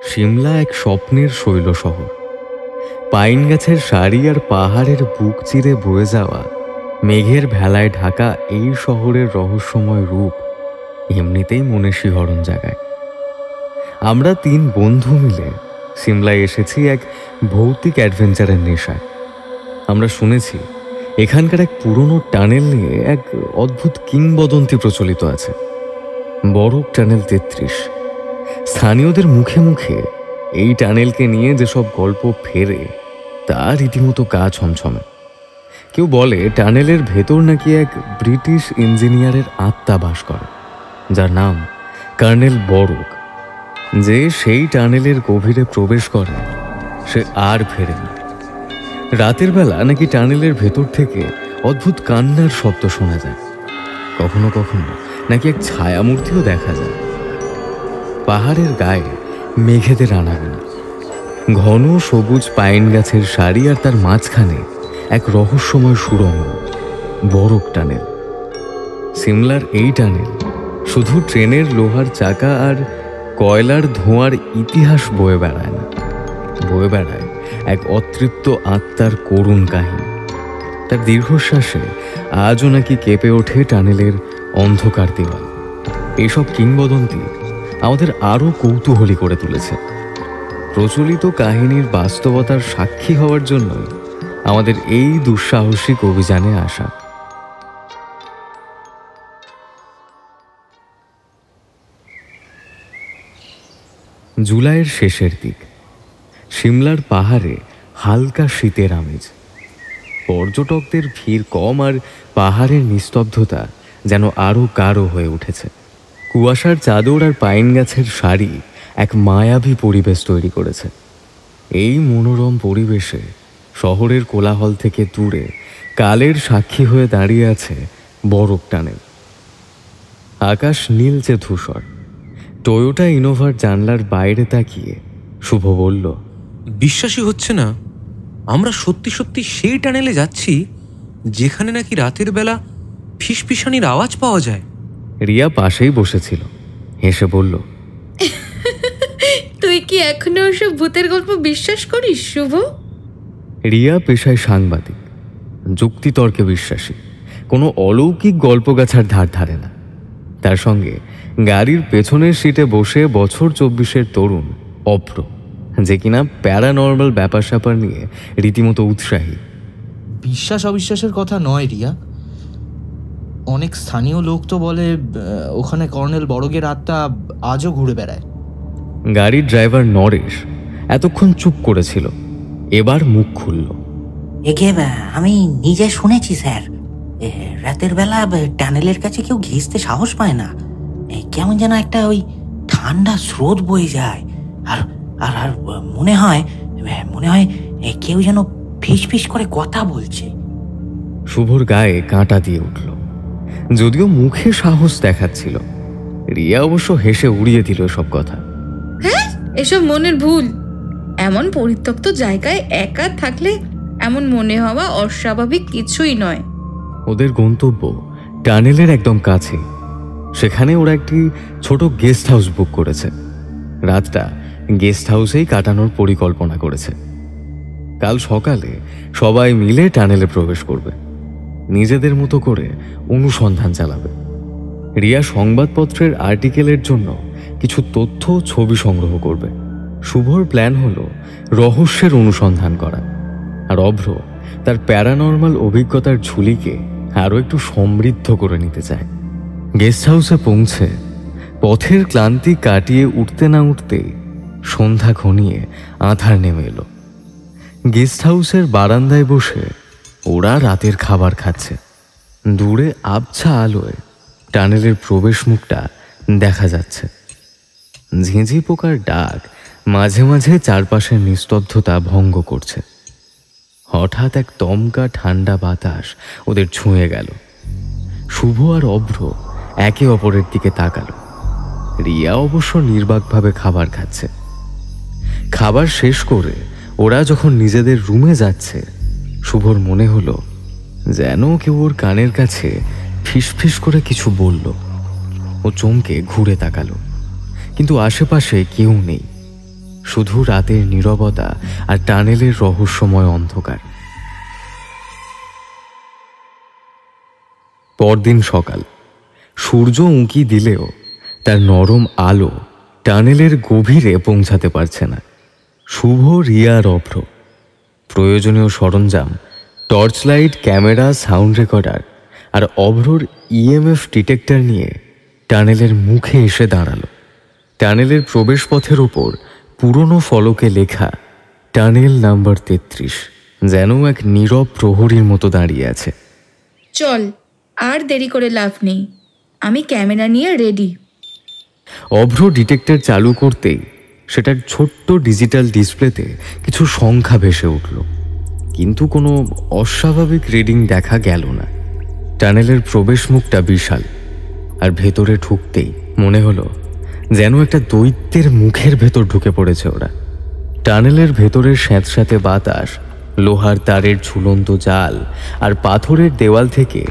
সিমলা এক স্বপ্নের শৈল শহর। পাইন গাছের সারি আর পাহাড়ের বুক চিরে বয়ে যাওয়া মেঘের ভেলায় ঢাকা এই শহরের রহস্যময় রূপ এমনিতেই মনে শিহরণ জাগায়। আমরা 3 বন্ধু মিলে সিমলায় এসেছি এক ভৌতিক অ্যাডভেঞ্চারের নেশায়। আমরা শুনেছি এখানকার এক পুরনো টানেল নিয়ে এক অদ্ভুত কিংবদন্তি প্রচলিত আছে, বরফ টানেল 33। স্থানীয়দের মুখে মুখে এই টানেলকে নিয়ে যেসব গল্প ফেরে তা রীতিমতো গা ছমছমে। কেউ বলে টানেলের ভেতর নাকি এক ব্রিটিশ ইঞ্জিনিয়ারের আত্মা বাস করে, যার নাম কর্নেল বরুক। যে সেই টানেলের গভীরে প্রবেশ করে সে আর ফেরে না। রাতের বেলা নাকি টানেলের ভেতর থেকে অদ্ভুত কান্নার শব্দ শোনা যায়, কখনো কখনো নাকি এক ছায়ামূর্তিও দেখা যায়। পাহাড়ের গায়ে মেঘেদের আনাগোনা, ঘন সবুজ পাইন গাছের সারি, আর তার মাঝখানে এক রহস্যময় সুড়ঙ্গ, বরফ টানেল। সিমলার এই টানেল শুধু ট্রেনের লোহার চাকা আর কয়লার ধোঁয়ার ইতিহাস বয়ে বেড়ায় না, বয়ে বেড়ায় এক অতৃপ্ত আত্মার করুণ কাহিনী। তার দীর্ঘশ্বাসে আজও নাকি কেঁপে ওঠে টানেলের অন্ধকার দেওয়াল। এইসব কিংবদন্তি আমাদের আরও কৌতূহলী করে তুলেছে। প্রচলিত কাহিনীর বাস্তবতার সাক্ষী হওয়ার জন্যই আমাদের এই দুঃসাহসিক অভিযানে আসা। জুলাইয়ের শেষের দিক, সিমলার পাহাড়ে হালকা শীতের আমেজ। পর্যটকদের ভিড় কম, আর পাহাড়ের নিস্তব্ধতা যেন আরও গাঢ় হয়ে উঠেছে। কুয়াশার চাদর আর পাইন গাছের সারি এক মায়াবী পরিবেশ তৈরি করেছে। এই মনোরম পরিবেশে শহরের কোলাহল থেকে দূরে কালের সাক্ষী হয়ে দাঁড়িয়ে আছে বরফ টানেল। আকাশ নীলচে ধূসর। টয়োটা ইনোভার জানলার বাইরে তাকিয়ে শুভ বলল, বিশ্বাসই হচ্ছে না আমরা সত্যি সত্যি সেই টানেলে যাচ্ছি যেখানে নাকি রাতের বেলা ফিসফিসানির আওয়াজ পাওয়া যায়। রিয়া পাশেই বসেছিল, হেসে বলল, তুই কি এখনো ওসব ভূতের গল্প বিশ্বাস করিস শুভ? রিয়া পেশায় সাংবাদিক, যুক্তিতর্কে বিশ্বাসী, কোনো অলৌকিক গল্পগাছার ধার ধারে না। তার সঙ্গে গাড়ির পেছনের সিটে বসে বছর 24-এর তরুণ অভ্র, যে কিনা প্যারানর্মাল ব্যাপার স্যাপার নিয়ে রীতিমতো উৎসাহী। বিশ্বাস অবিশ্বাসের কথা নয় রিয়া, অনেক স্থানীয় লোক তো বলে ওখানে কর্নেল বরগের আত্মা আজও ঘুরে বেড়ায়। গাড়ির ড্রাইভার নরেশ এতক্ষণ চুপ করেছিল, এবার মুখ খুলল। একে আমি নিজে শুনেছি স্যার, রাতের বেলা টানেলের কাছে কেউ ঘেঁষতে সাহস পায় না। কেমন যেন একটা ওই ঠান্ডা স্রোত বয়ে যায়, আর আর আর মনে হয় কেউ যেন ফিস ফিস করে কথা বলছে। শুভর গায়ে কাঁটা দিয়ে উঠল, যদিও মুখে সাহস দেখাচ্ছিল। রিয়া অবশ্য হেসে উড়িয়ে দিল সব কথা। হ্যাঁ, এসব মনের ভুল। এমন পরিত্যক্ত জায়গায় একা থাকলে এমন মনে হওয়া অস্বাভাবিক কিছুই নয়। ওদের গন্তব্য টানেলের একদম কাছে। সেখানে ওরা একটি ছোট গেস্ট হাউস বুক করেছে। রাতটা গেস্ট হাউসেই কাটানোর পরিকল্পনা করেছে। কাল সকালে সবাই মিলে টানেলে প্রবেশ করবে, নিজেদের মতো করে অনুসন্ধান চালাবে। রিয়া সংবাদপত্রের আর্টিকেলের জন্য কিছু তথ্য ছবি সংগ্রহ করবে। শুভর প্ল্যান হলো রহস্যের অনুসন্ধান করা, আর অভ্র তার প্যারানর্মাল অভিজ্ঞতার ঝুলিকে আরও একটু সমৃদ্ধ করে নিতে চায়। গেস্ট হাউসে পৌঁছে পথের ক্লান্তি কাটিয়ে উঠতে না উঠতেই সন্ধ্যা ঘনিয়ে আঁধার নেমে এলো। গেস্ট হাউসের বারান্দায় বসে ওরা রাতের খাবার খাচ্ছে। দূরে আবছা আলোয় টানেলের প্রবেশ মুখটা দেখা যাচ্ছে। ঝিঁঝি পোকার ডাক মাঝে মাঝে চারপাশের নিস্তব্ধতা ভঙ্গ করছে। হঠাৎ এক দমকা ঠান্ডা বাতাস ওদের ছুঁয়ে গেল। শুভ আর অভ্র একে অপরের দিকে তাকালো। রিয়া অবশ্য নির্বাকভাবে খাবার খাচ্ছে। খাবার শেষ করে ওরা যখন নিজেদের রুমে যাচ্ছে, শুভর মনে হলো যেন কেউ ওর কানের কাছে ফিসফিস করে কিছু বলল। ও চমকে ঘুরে তাকালো, কিন্তু আশেপাশে কেউ নেই। শুধু রাতের নীরবতা আর টানেলের রহস্যময় অন্ধকার। পরদিন সকাল, সূর্য উঁকি দিলেও তার নরম আলো টানেলের গভীরে পৌঁছাতে পারছে না। শুভ, রিয়া আর অভ্র প্রয়োজনীয় সরঞ্জাম, torch light, camera, sound recorder আর অভ্রর ইএমএফ ডিটেক্টর নিয়ে টানেলের মুখে এসে দাঁড়ালো। টানেলের প্রবেশপথের ওপর পুরনো ফলকে লেখা টানেল নাম্বার 33 যেন এক নীরব প্রহরীর মতো দাঁড়িয়ে আছে। চল, আর দেরি করে লাভ নেই, আমি ক্যামেরা নিয়ে রেডি। অভ্র ডিটেক্টর চালু করতেই সেটার ছোট্ট ডিজিটাল ডিসপ্লেতে কিছু সংখ্যা ভেসে উঠল, কিন্তু কোনো অস্বাভাবিক রিডিং দেখা গেল না। টানেলের প্রবেশ মুখটা বিশাল, আর ভেতরে ঢুকতেই মনে হলো যেন একটা দৈত্যের মুখের ভেতর ঢুকে পড়েছে ওরা। টানেলের ভেতরের স্যাঁতস্যাঁতে বাতাস, লোহার তারের ঝুলন্ত জাল আর পাথরের দেওয়াল থেকে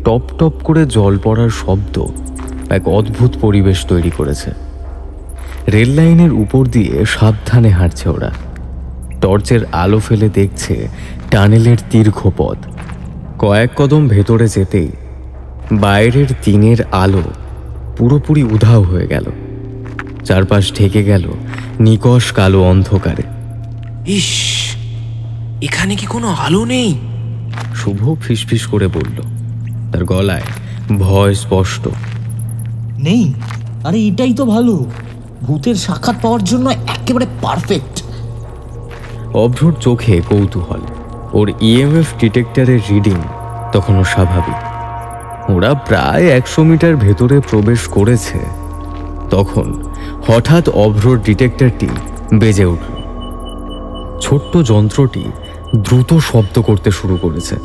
টপ টপ করে জল পড়ার শব্দ এক অদ্ভুত পরিবেশ তৈরি করেছে। রেল লাইনের উপর দিয়ে সাবধানে হাঁটছে ওরা। টর্চের আলো ফেলে দেখছে টানেলের দীর্ঘ পথ। কয়েক কদম ভেতরে যেতেই বাইরের দিনের আলো পুরোপুরি উধাও হয়ে গেল। চারপাশ ঢেকে গেল নিকষ কালো অন্ধকারে। ইস, এখানে কি কোনো আলো নেই? শুভ ফিসফিস করে বলল, তার গলায় ভয় স্পষ্ট। নেই? আরে এটাই তো ভালো, ভূতের সাক্ষাৎ পাওয়ার জন্য একেবারে পারফেক্ট। অভ্রর চোখে কৌতূহল। ওর ইএমএফ ডিটেক্টরের রিডিং তখনও স্বাভাবিক। ওরা প্রায় 100 মিটার ভেতরে প্রবেশ করেছে। তখন হঠাৎ অভ্রর ডিটেক্টরটি বেজে উঠল। ছোট্ট যন্ত্রটি দ্রুত শব্দ করতে শুরু করেছে।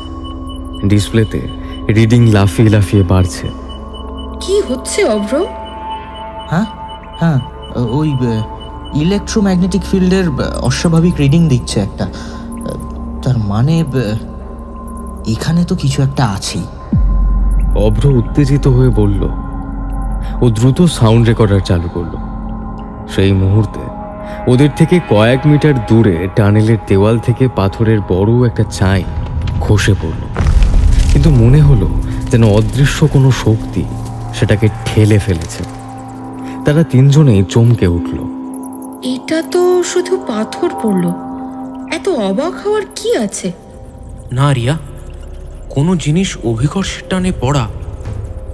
ডিসপ্লেতে রিডিং লাফিয়ে লাফিয়ে বাড়ছে। কি হচ্ছে অভ্র? হ্যাঁ হ্যাঁ, ওই ইলেকট্রোম্যাগনেটিক ফিল্ডের অস্বাভাবিক রিডিং দিচ্ছে একটা। তার মানে এখানে তো কিছু একটা আছেই। অভ্র উত্তেজিত হয়ে বলল। ও দ্রুত সাউন্ড রেকর্ডার চালু করল। সেই মুহূর্তে ওদের থেকে কয়েক মিটার দূরে টানেলের দেওয়াল থেকে পাথরের বড় একটা চাই খসে পড়ল, কিন্তু মনে হলো যেন অদৃশ্য কোনো শক্তি সেটাকে ঠেলে ফেলেছে। তারা তিনজনেই চমকে উঠল। এটা তো শুধু পাথর পড়লো, এত অবাক হওয়ার কি আছে? না রিয়া, কোনো জিনিস অভিকর্ষের টানে পড়া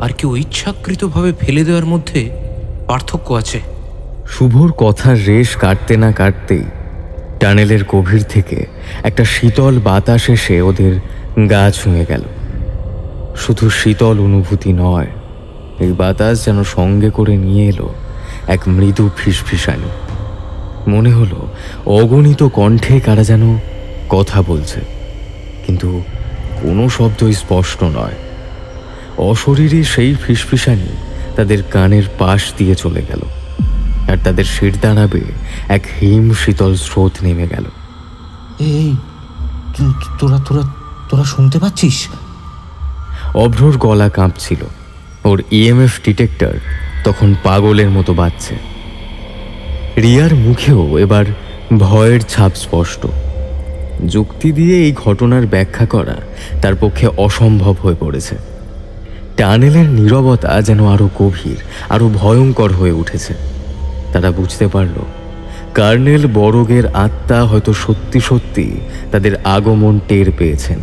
আর কেউ ইচ্ছাকৃতভাবে ফেলে দেওয়ার মধ্যে পার্থক্য আছে। শুভর কথার রেশ কাটতে না কাটতেই টানেলের গভীর থেকে একটা শীতল বাতাস এসে ওদের গা ছুঁয়ে গেল। শুধু শীতল অনুভূতি নয়, এই বাতাস যেন সঙ্গে করে নিয়ে এলো এক মৃদু ফিসফিসানি। মনে হলো অগণিত কণ্ঠে কারা যেন কথা বলছে, কিন্তু কোনো শব্দই স্পষ্ট নয়। অশরীরী সেই ফিসফিসানি তাদের কানের পাশ দিয়ে চলে গেল, আর তাদের শিরদাঁড়াবে এক হিম শীতল স্রোত নেমে গেল। এই তোরা তোরা তোরা শুনতে পাচ্ছিস? অভ্রর গলা কাঁপছিল। ওর ইএমএফ ডিটেক্টর তখন পাগলের মতো বাজছে। রিয়ার মুখেও এবার ভয়ের ছাপ স্পষ্ট। যুক্তি দিয়ে এই ঘটনার ব্যাখ্যা করা তার পক্ষে অসম্ভব হয়ে পড়েছে। টানেলের নীরবতা যেন আরো গভীর, আরো ভয়ঙ্কর হয়ে উঠেছে। তারা বুঝতে পারল কর্নেল বরগের আত্মা হয়তো সত্যি সত্যি তাদের আগমন টের পেয়েছেন।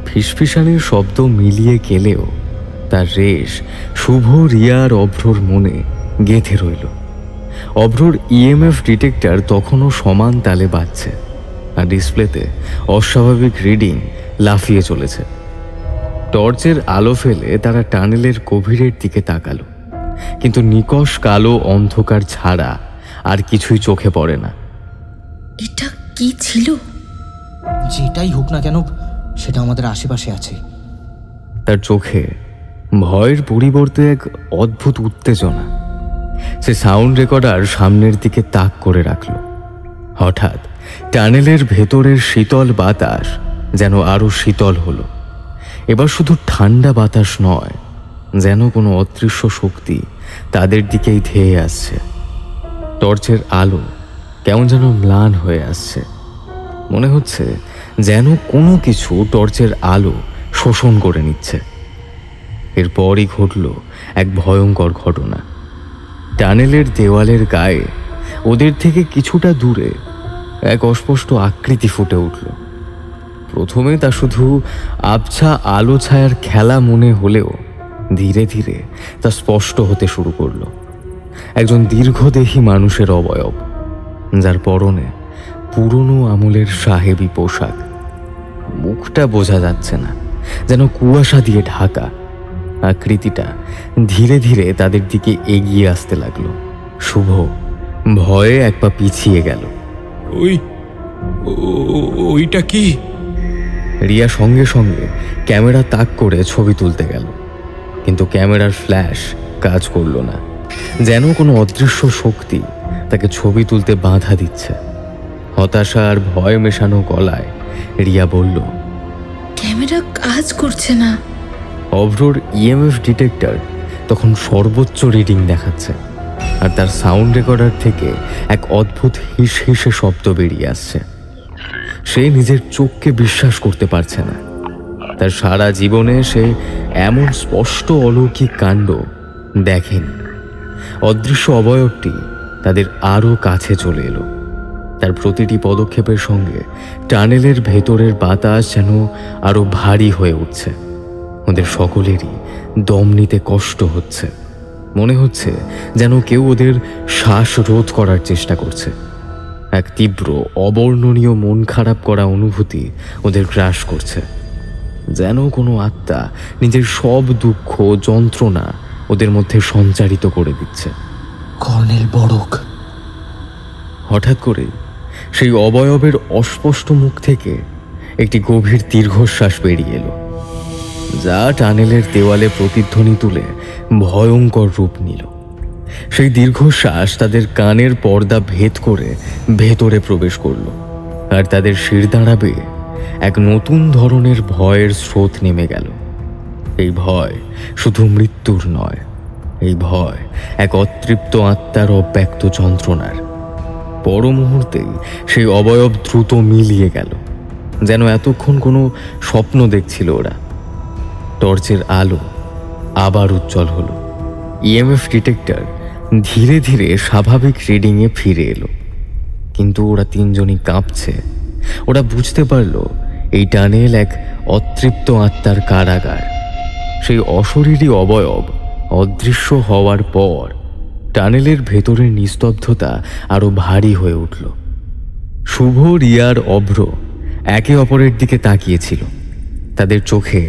ফিসফিসানির শব্দ মিলিয়ে গেলেও তার রেশ শুভ, রিয়ার, অভ্রর মনে গেঁথে রইল। অভ্রর ইএমএফ ডিটেক্টর তখনও সমান তালে বাজছে, আর ডিসপ্লেতে অস্বাভাবিক রিডিং লাফিয়ে চলেছে। টর্চের আলো ফেলে তারা টানেলের গভীরের দিকে তাকালো, কিন্তু নিকষ কালো অন্ধকার ছাড়া আর কিছুই চোখে পড়ে না। এটা কি ছিল? যেটাই হোক না কেন, সেটা আমাদের আশেপাশে আছে। তার চোখে ভয়ের পরিবর্তে এক অদ্ভুত উত্তেজনা। সে সাউন্ড রেকর্ডার সামনের দিকে তাক করে রাখল। হঠাৎ টানেলের ভেতরের শীতল বাতাস যেন আরো শীতল হলো। এবার শুধু ঠান্ডা বাতাস নয়, যেন কোনো অদৃশ্য শক্তি তাদের দিকেই ধেয়ে আসছে। টর্চের আলো কেমন যেন ম্লান হয়ে আসছে। মনে হচ্ছে যেন কোনো কিছু টর্চের আলো শোষণ করে নিচ্ছে। এরপরই ঘটল এক ভয়ঙ্কর ঘটনা। টানেলের দেওয়ালের গায়ে ওদের থেকে কিছুটা দূরে এক অস্পষ্ট আকৃতি ফুটে উঠল। প্রথমে তা শুধু আবছা আলো ছায়ার খেলা মনে হলেও ধীরে ধীরে তা স্পষ্ট হতে শুরু করলো। একজন দীর্ঘদেহী মানুষের অবয়ব, যার পরনে পুরনো আমলের সাহেবি পোশাক। মুখটা বোঝা যাচ্ছে না, যেন কুয়াশা দিয়ে ঢাকা। আকৃতিটা ধীরে ধীরে তাদের দিকে এগিয়ে আসতে লাগলো। শুভ ভয়ে এক পা পিছিয়ে গেল। ওইটা কি? রিয়া সঙ্গে সঙ্গে ক্যামেরা তাক করে ছবি তুলতে গেল, কিন্তু ক্যামেরার ফ্ল্যাশ কাজ করলো না। যেন কোনো অদৃশ্য শক্তি তাকে ছবি তুলতে বাধা দিচ্ছে। হতাশা আর ভয় মেশানো গলায় রিয়া বলল, ক্যামেরা কাজ করছে না। অভ্রর ইএমএফ ডিটেক্টর তখন সর্বোচ্চ রিডিং দেখাচ্ছে, আর তার সাউন্ড রেকর্ডার থেকে এক অদ্ভুত হিস হিসে শব্দ বেরিয়ে আসছে। সে নিজের চোখকে বিশ্বাস করতে পারছে না। তার সারা জীবনে সে এমন স্পষ্ট অলৌকিক কাণ্ড দেখেনি। অদৃশ্য অবয়বটি তাদের আরও কাছে চলে এলো। তার প্রতিটি পদক্ষেপের সঙ্গে টানেলের ভেতরের বাতাস যেন আরও ভারী হয়ে উঠছে। ওদের সকলেরই দম নিতে কষ্ট হচ্ছে। মনে হচ্ছে যেন কেউ ওদের শ্বাস রোধ করার চেষ্টা করছে। এক তীব্র অবর্ণনীয় মন খারাপ করা অনুভূতি ওদের গ্রাস করছে, যেন কোনো আত্মা নিজের সব দুঃখ যন্ত্রণা ওদের মধ্যে সঞ্চারিত করে দিচ্ছে। কর্নেল বড়ক। হঠাৎ করে সেই অবয়বের অস্পষ্ট মুখ থেকে একটি গভীর দীর্ঘশ্বাস বেরিয়ে এলো, যা টানেলের দেওয়ালে প্রতিধ্বনি তুলে ভয়ঙ্কর রূপ নিল। সেই দীর্ঘশ্বাস তাদের কানের পর্দা ভেদ করে ভেতরে প্রবেশ করল, আর তাদের শিরদাঁড়া বেয়ে এক নতুন ধরনের ভয়ের স্রোত নেমে গেল। এই ভয় শুধু মৃত্যুর নয়, এই ভয় এক অতৃপ্ত আত্মার অব্যক্ত যন্ত্রণার। পর মুহূর্তেই সেই অবয়ব দ্রুত মিলিয়ে গেল, যেন এতক্ষণ কোনো স্বপ্ন দেখছিল ওরা। টর্চের আলো আবার উজ্জ্বল হলো। ইএমএফ ডিটেক্টর ধীরে ধীরে স্বাভাবিক রিডিংয়ে ফিরে এলো, কিন্তু ওরা তিনজনই কাঁপছে। ওরা বুঝতে পারল এই টানেল এক অতৃপ্ত আত্মার কারাগার। সেই অশরীরী অবয়ব অদৃশ্য হওয়ার পর টানেলের ভেতরের নিস্তব্ধতা আরো ভারী হয়ে উঠল। শুভ, রিয়ার অভ্র একে অপরের দিকে তাকিয়েছিল, তাদের চোখে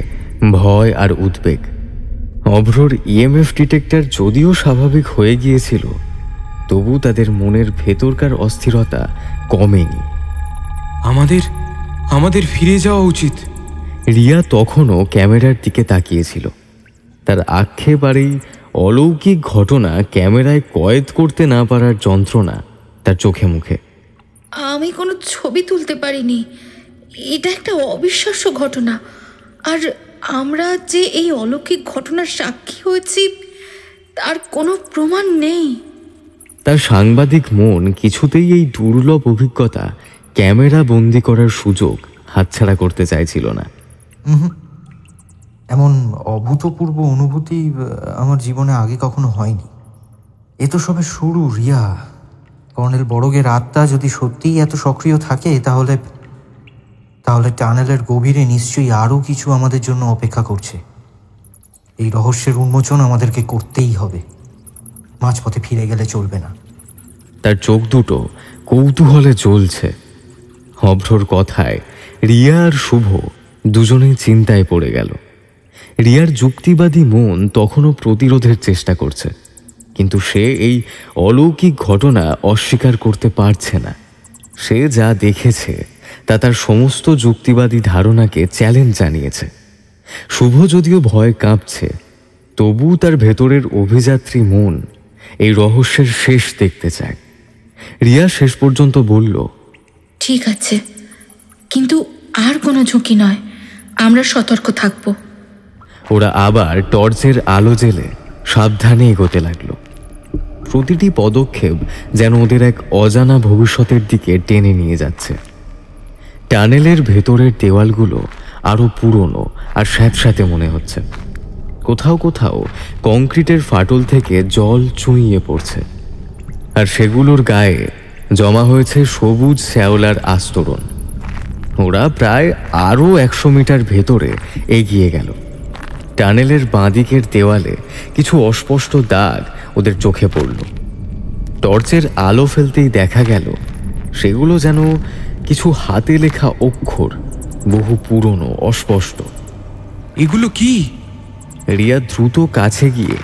ভয় আর উদ্বেগ। অভ্রর ইএমএফ ডিটেক্টর যদিও স্বাভাবিক হয়ে গিয়েছিল, তবু তাদের মনের ভেতরকার অস্থিরতা কমেনি। আমাদের ফিরে যাওয়া উচিত। রিয়া তখনও ক্যামেরার দিকে তাকিয়েছিল। তার আক্ষেপ আর এই অলৌকিক ঘটনা ক্যামেরায় কয়েদ করতে না পারার যন্ত্রণা তার চোখে মুখে। আমি কোনো ছবি তুলতে পারিনি, এটা একটা অবিশ্বাস্য ঘটনা। আর আমরা যে এই অলৌকিক ঘটনার সাক্ষী হয়েছি তার কোনো প্রমাণ নেই। তার সাংবাদিক মন কিছুতেই এই দুর্লভ অভিজ্ঞতা ক্যামেরা বন্দি করার সুযোগ হাতছাড়া করতে চাইছিল না। এমন অভূতপূর্ব অনুভূতি আমার জীবনে আগে কখনো হয়নি। এ তো সবে শুরু রিয়া। কর্নেল বড়গের আত্মা যদি সত্যিই এত সক্রিয় থাকে, তাহলে টানেলের গভীরে নিশ্চয়ই আরও কিছু আমাদের জন্য অপেক্ষা করছে। এই রহস্যের উন্মোচন আমাদেরকে করতেই হবে, মাঝপথে ফিরে গেলে চলবে না। তার চোখ দুটো কৌতূহলে জ্বলছে। অভ্রর কথায় রিয়া আর শুভ দুজনেই চিন্তায় পড়ে গেল। রিয়ার যুক্তিবাদী মন তখনও প্রতিরোধের চেষ্টা করছে, কিন্তু সে এই অলৌকিক ঘটনা অস্বীকার করতে পারছে না। সে যা দেখেছে তা তার সমস্ত যুক্তিবাদী ধারণাকে চ্যালেঞ্জ জানিয়েছে। শুভ যদিও ভয় কাঁপছে, তবু তার ভেতরের অভিযাত্রী মন এই রহস্যের শেষ দেখতে চায়। রিয়া শেষ পর্যন্ত বলল, ঠিক আছে, কিন্তু আর কোনো ঝুঁকি নয়, আমরা সতর্ক থাকব। ওরা আবার টর্চের আলো জেলে সাবধানে এগোতে লাগলো। প্রতিটি পদক্ষেপ যেন ওদের এক অজানা ভবিষ্যতের দিকে টেনে নিয়ে যাচ্ছে। টানেলের ভেতরের দেওয়ালগুলো আরও পুরনো আর স্যাঁতস্যাঁতে মনে হচ্ছে। কোথাও কোথাও কংক্রিটের ফাটল থেকে জল চুঁইয়ে পড়ছে, আর সেগুলোর গায়ে জমা হয়েছে সবুজ শ্যাওলার আস্তরণ। ওরা প্রায় আরও 100 মিটার ভেতরে এগিয়ে গেল। টানেলের বাঁদিকের দেওয়ালে কিছু অস্পষ্ট দাগ ওদের চোখে পড়ল। টর্চের আলো ফেলতেই দেখা গেল সেগুলো যেন কিছু হাতে লেখা অক্ষর, বহু পুরনো, অস্পষ্ট। এগুলো কি? রিয়া দ্রুত কাছে গিয়ে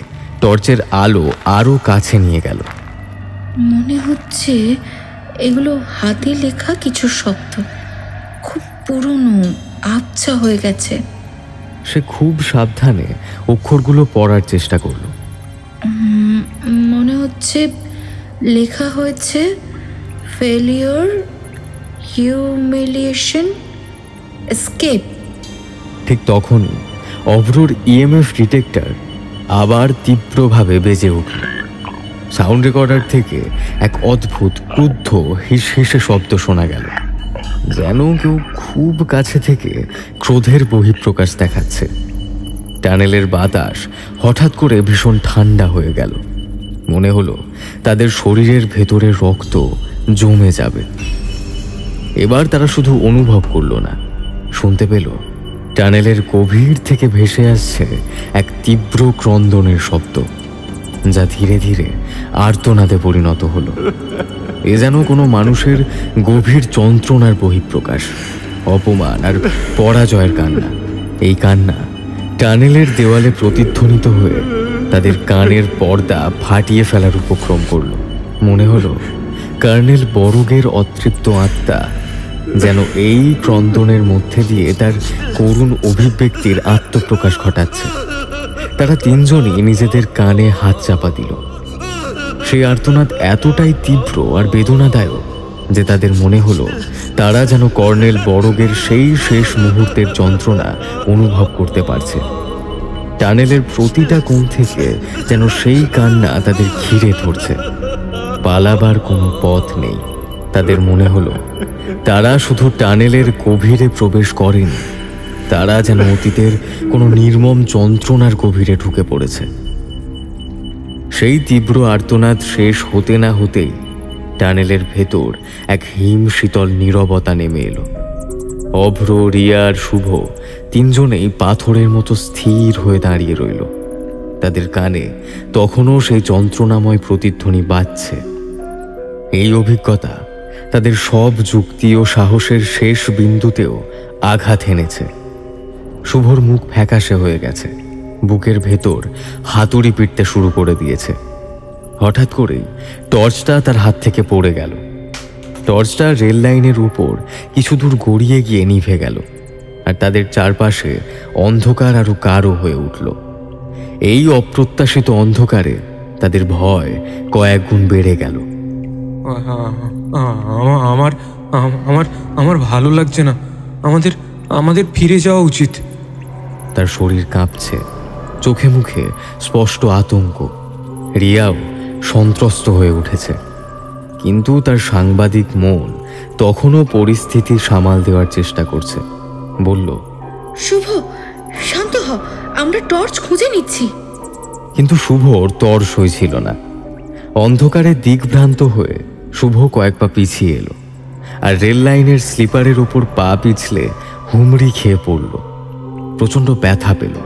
টর্চের আলো আরও কাছে নিয়ে গেল। মনে হচ্ছে এগুলো হাতে লেখা কিছু শব্দ, খুব পুরনো, আবছা হয়ে গেছে। সে খুব সাবধানে অক্ষরগুলো পড়ার চেষ্টা করল। মনে হচ্ছে লেখা হয়েছে ফেলিওর, হিউমিলিয়েশন, এসকেপ। ঠিক তখনই অভ্রর ইএমএফ ডিটেক্টর আবার তীব্রভাবে বেজে উঠল। সাউন্ড রেকর্ডার থেকে এক অদ্ভুত ক্রুদ্ধ হিসহিসে শব্দ শোনা গেল, যেন কেউ খুব কাছে থেকে ক্রোধের বহিঃপ্রকাশ দেখাচ্ছে। টানেলের বাতাস হঠাৎ করে ভীষণ ঠান্ডা হয়ে গেল। মনে হলো তাদের শরীরের ভেতরে রক্ত জমে যাবে। এবার তারা শুধু অনুভব করল না, শুনতে পেল টানেলের গভীর থেকে ভেসে আসছে এক তীব্র ক্রন্দনের শব্দ, যা ধীরে ধীরে আর্তনাদে পরিণত হলো। এ যেন কোনো মানুষের গভীর যন্ত্রণার বহিঃপ্রকাশ, অপমান আর পরাজয়ের কান্না। এই কান্না টানেলের দেওয়ালে প্রতিধ্বনিত হয়ে তাদের কানের পর্দা ফাটিয়ে ফেলার উপক্রম করল। মনে হলো কর্নেল বরগের অতৃপ্ত আত্মা যেন এই ক্রন্দনের মধ্যে দিয়ে তার করুণ অভিব্যক্তির আত্মপ্রকাশ ঘটাচ্ছে। তারা তিনজনই নিজেদের কানে হাত চাপা দিল। সেই আর্তনাদ এতটাই তীব্র আর বেদনাদায়ক যে তাদের মনে হলো তারা যেন কর্নেল বরগের সেই শেষ মুহূর্তের যন্ত্রণা অনুভব করতে পারছে। টানেলের প্রতিটা কোণ থেকে যেন সেই কান্না তাদের ঘিরে ধরছে। পালাবার কোনো পথ নেই। তাদের মনে হলো তারা শুধু টানেলের গভীরে প্রবেশ করেনি, তারা যেন অতীতের কোনো নির্মম যন্ত্রণার গভীরে ঢুকে পড়েছে। সেই তীব্র আর্তনাদ শেষ হতে না হতেই টানেলের ভেতর এক হিম শীতল নীরবতা নেমে এলো। অভ্র, রিয়া আর শুভ তিনজনেই পাথরের মতো স্থির হয়ে দাঁড়িয়ে রইল। তাদের কানে তখনও সেই যন্ত্রণাময় প্রতিধ্বনি বাজছে। এই অভিজ্ঞতা তাদের সব যুক্তি ও সাহসের শেষ বিন্দুতেও আঘাত এনেছে। শুভর মুখ ফ্যাকাশে হয়ে গেছে, বুকের ভেতর হাতুড়ি পিটতে শুরু করে দিয়েছে। হঠাৎ করেই টর্চটা তার হাত থেকে পড়ে গেল। টর্চটা রেল লাইনের উপর কিছু দূর গড়িয়ে গিয়ে নিভে গেল, আর তাদের চারপাশে অন্ধকার আরো গাঢ় হয়ে উঠল। এই অপ্রত্যাশিত অন্ধকারে তাদের ভয় কয়েক গুণ বেড়ে গেল। আমার আমার আমার ভালো লাগছে না। আমাদের ফিরে যাওয়া উচিত। তার শরীর কাঁপছে, চোখে মুখে স্পষ্ট আতঙ্ক। রিয়াও সন্ত্রস্ত হয়ে উঠেছে, কিন্তু তার সাংবাদিক মন তখনও পরিস্থিতি সামাল দেওয়ার চেষ্টা করছে। বলল, শুভ, শান্ত হ, আমরা টর্চ খুঁজে নিচ্ছি। কিন্তু শুভর তর সইছিল না। অন্ধকারে দিকভ্রান্ত হয়ে শুভ কয়েক পা পিছিয়ে এলো, আর রেল লাইনের স্লিপারের উপর পা পিছলে হুমড়ি খেয়ে পড়ল। প্রচণ্ড ব্যথা পেল,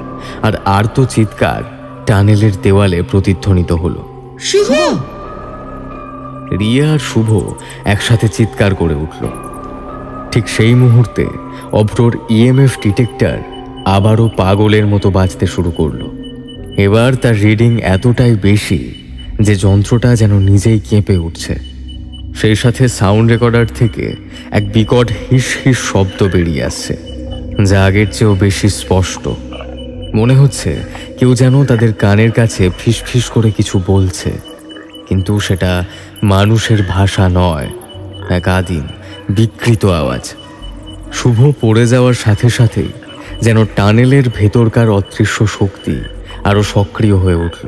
আর আর্ত চিৎকার টানেলের দেওয়ালে প্রতিধ্বনিত হলো। শুভ! রিয়া আর শুভ একসাথে চিৎকার করে উঠল। ঠিক সেই মুহূর্তে অভ্রর ইএমএফ ডিটেক্টর আবারও পাগলের মতো বাজতে শুরু করলো। এবার তার রিডিং এতটাই বেশি যে যন্ত্রটা যেন নিজেই কেঁপে উঠছে। সেই সাথে সাউন্ড রেকর্ডার থেকে এক বিকট হিস হিস শব্দ বেরিয়ে আসছে, যা আগের চেয়েও বেশি স্পষ্ট। মনে হচ্ছে কেউ যেন তাদের কানের কাছে ফিসফিস করে কিছু বলছে, কিন্তু সেটা মানুষের ভাষা নয়, এক আদিম বিকৃত আওয়াজ। শুভ পড়ে যাওয়ার সাথে সাথেই যেন টানেলের ভেতরকার অদৃশ্য শক্তি আরও সক্রিয় হয়ে উঠল।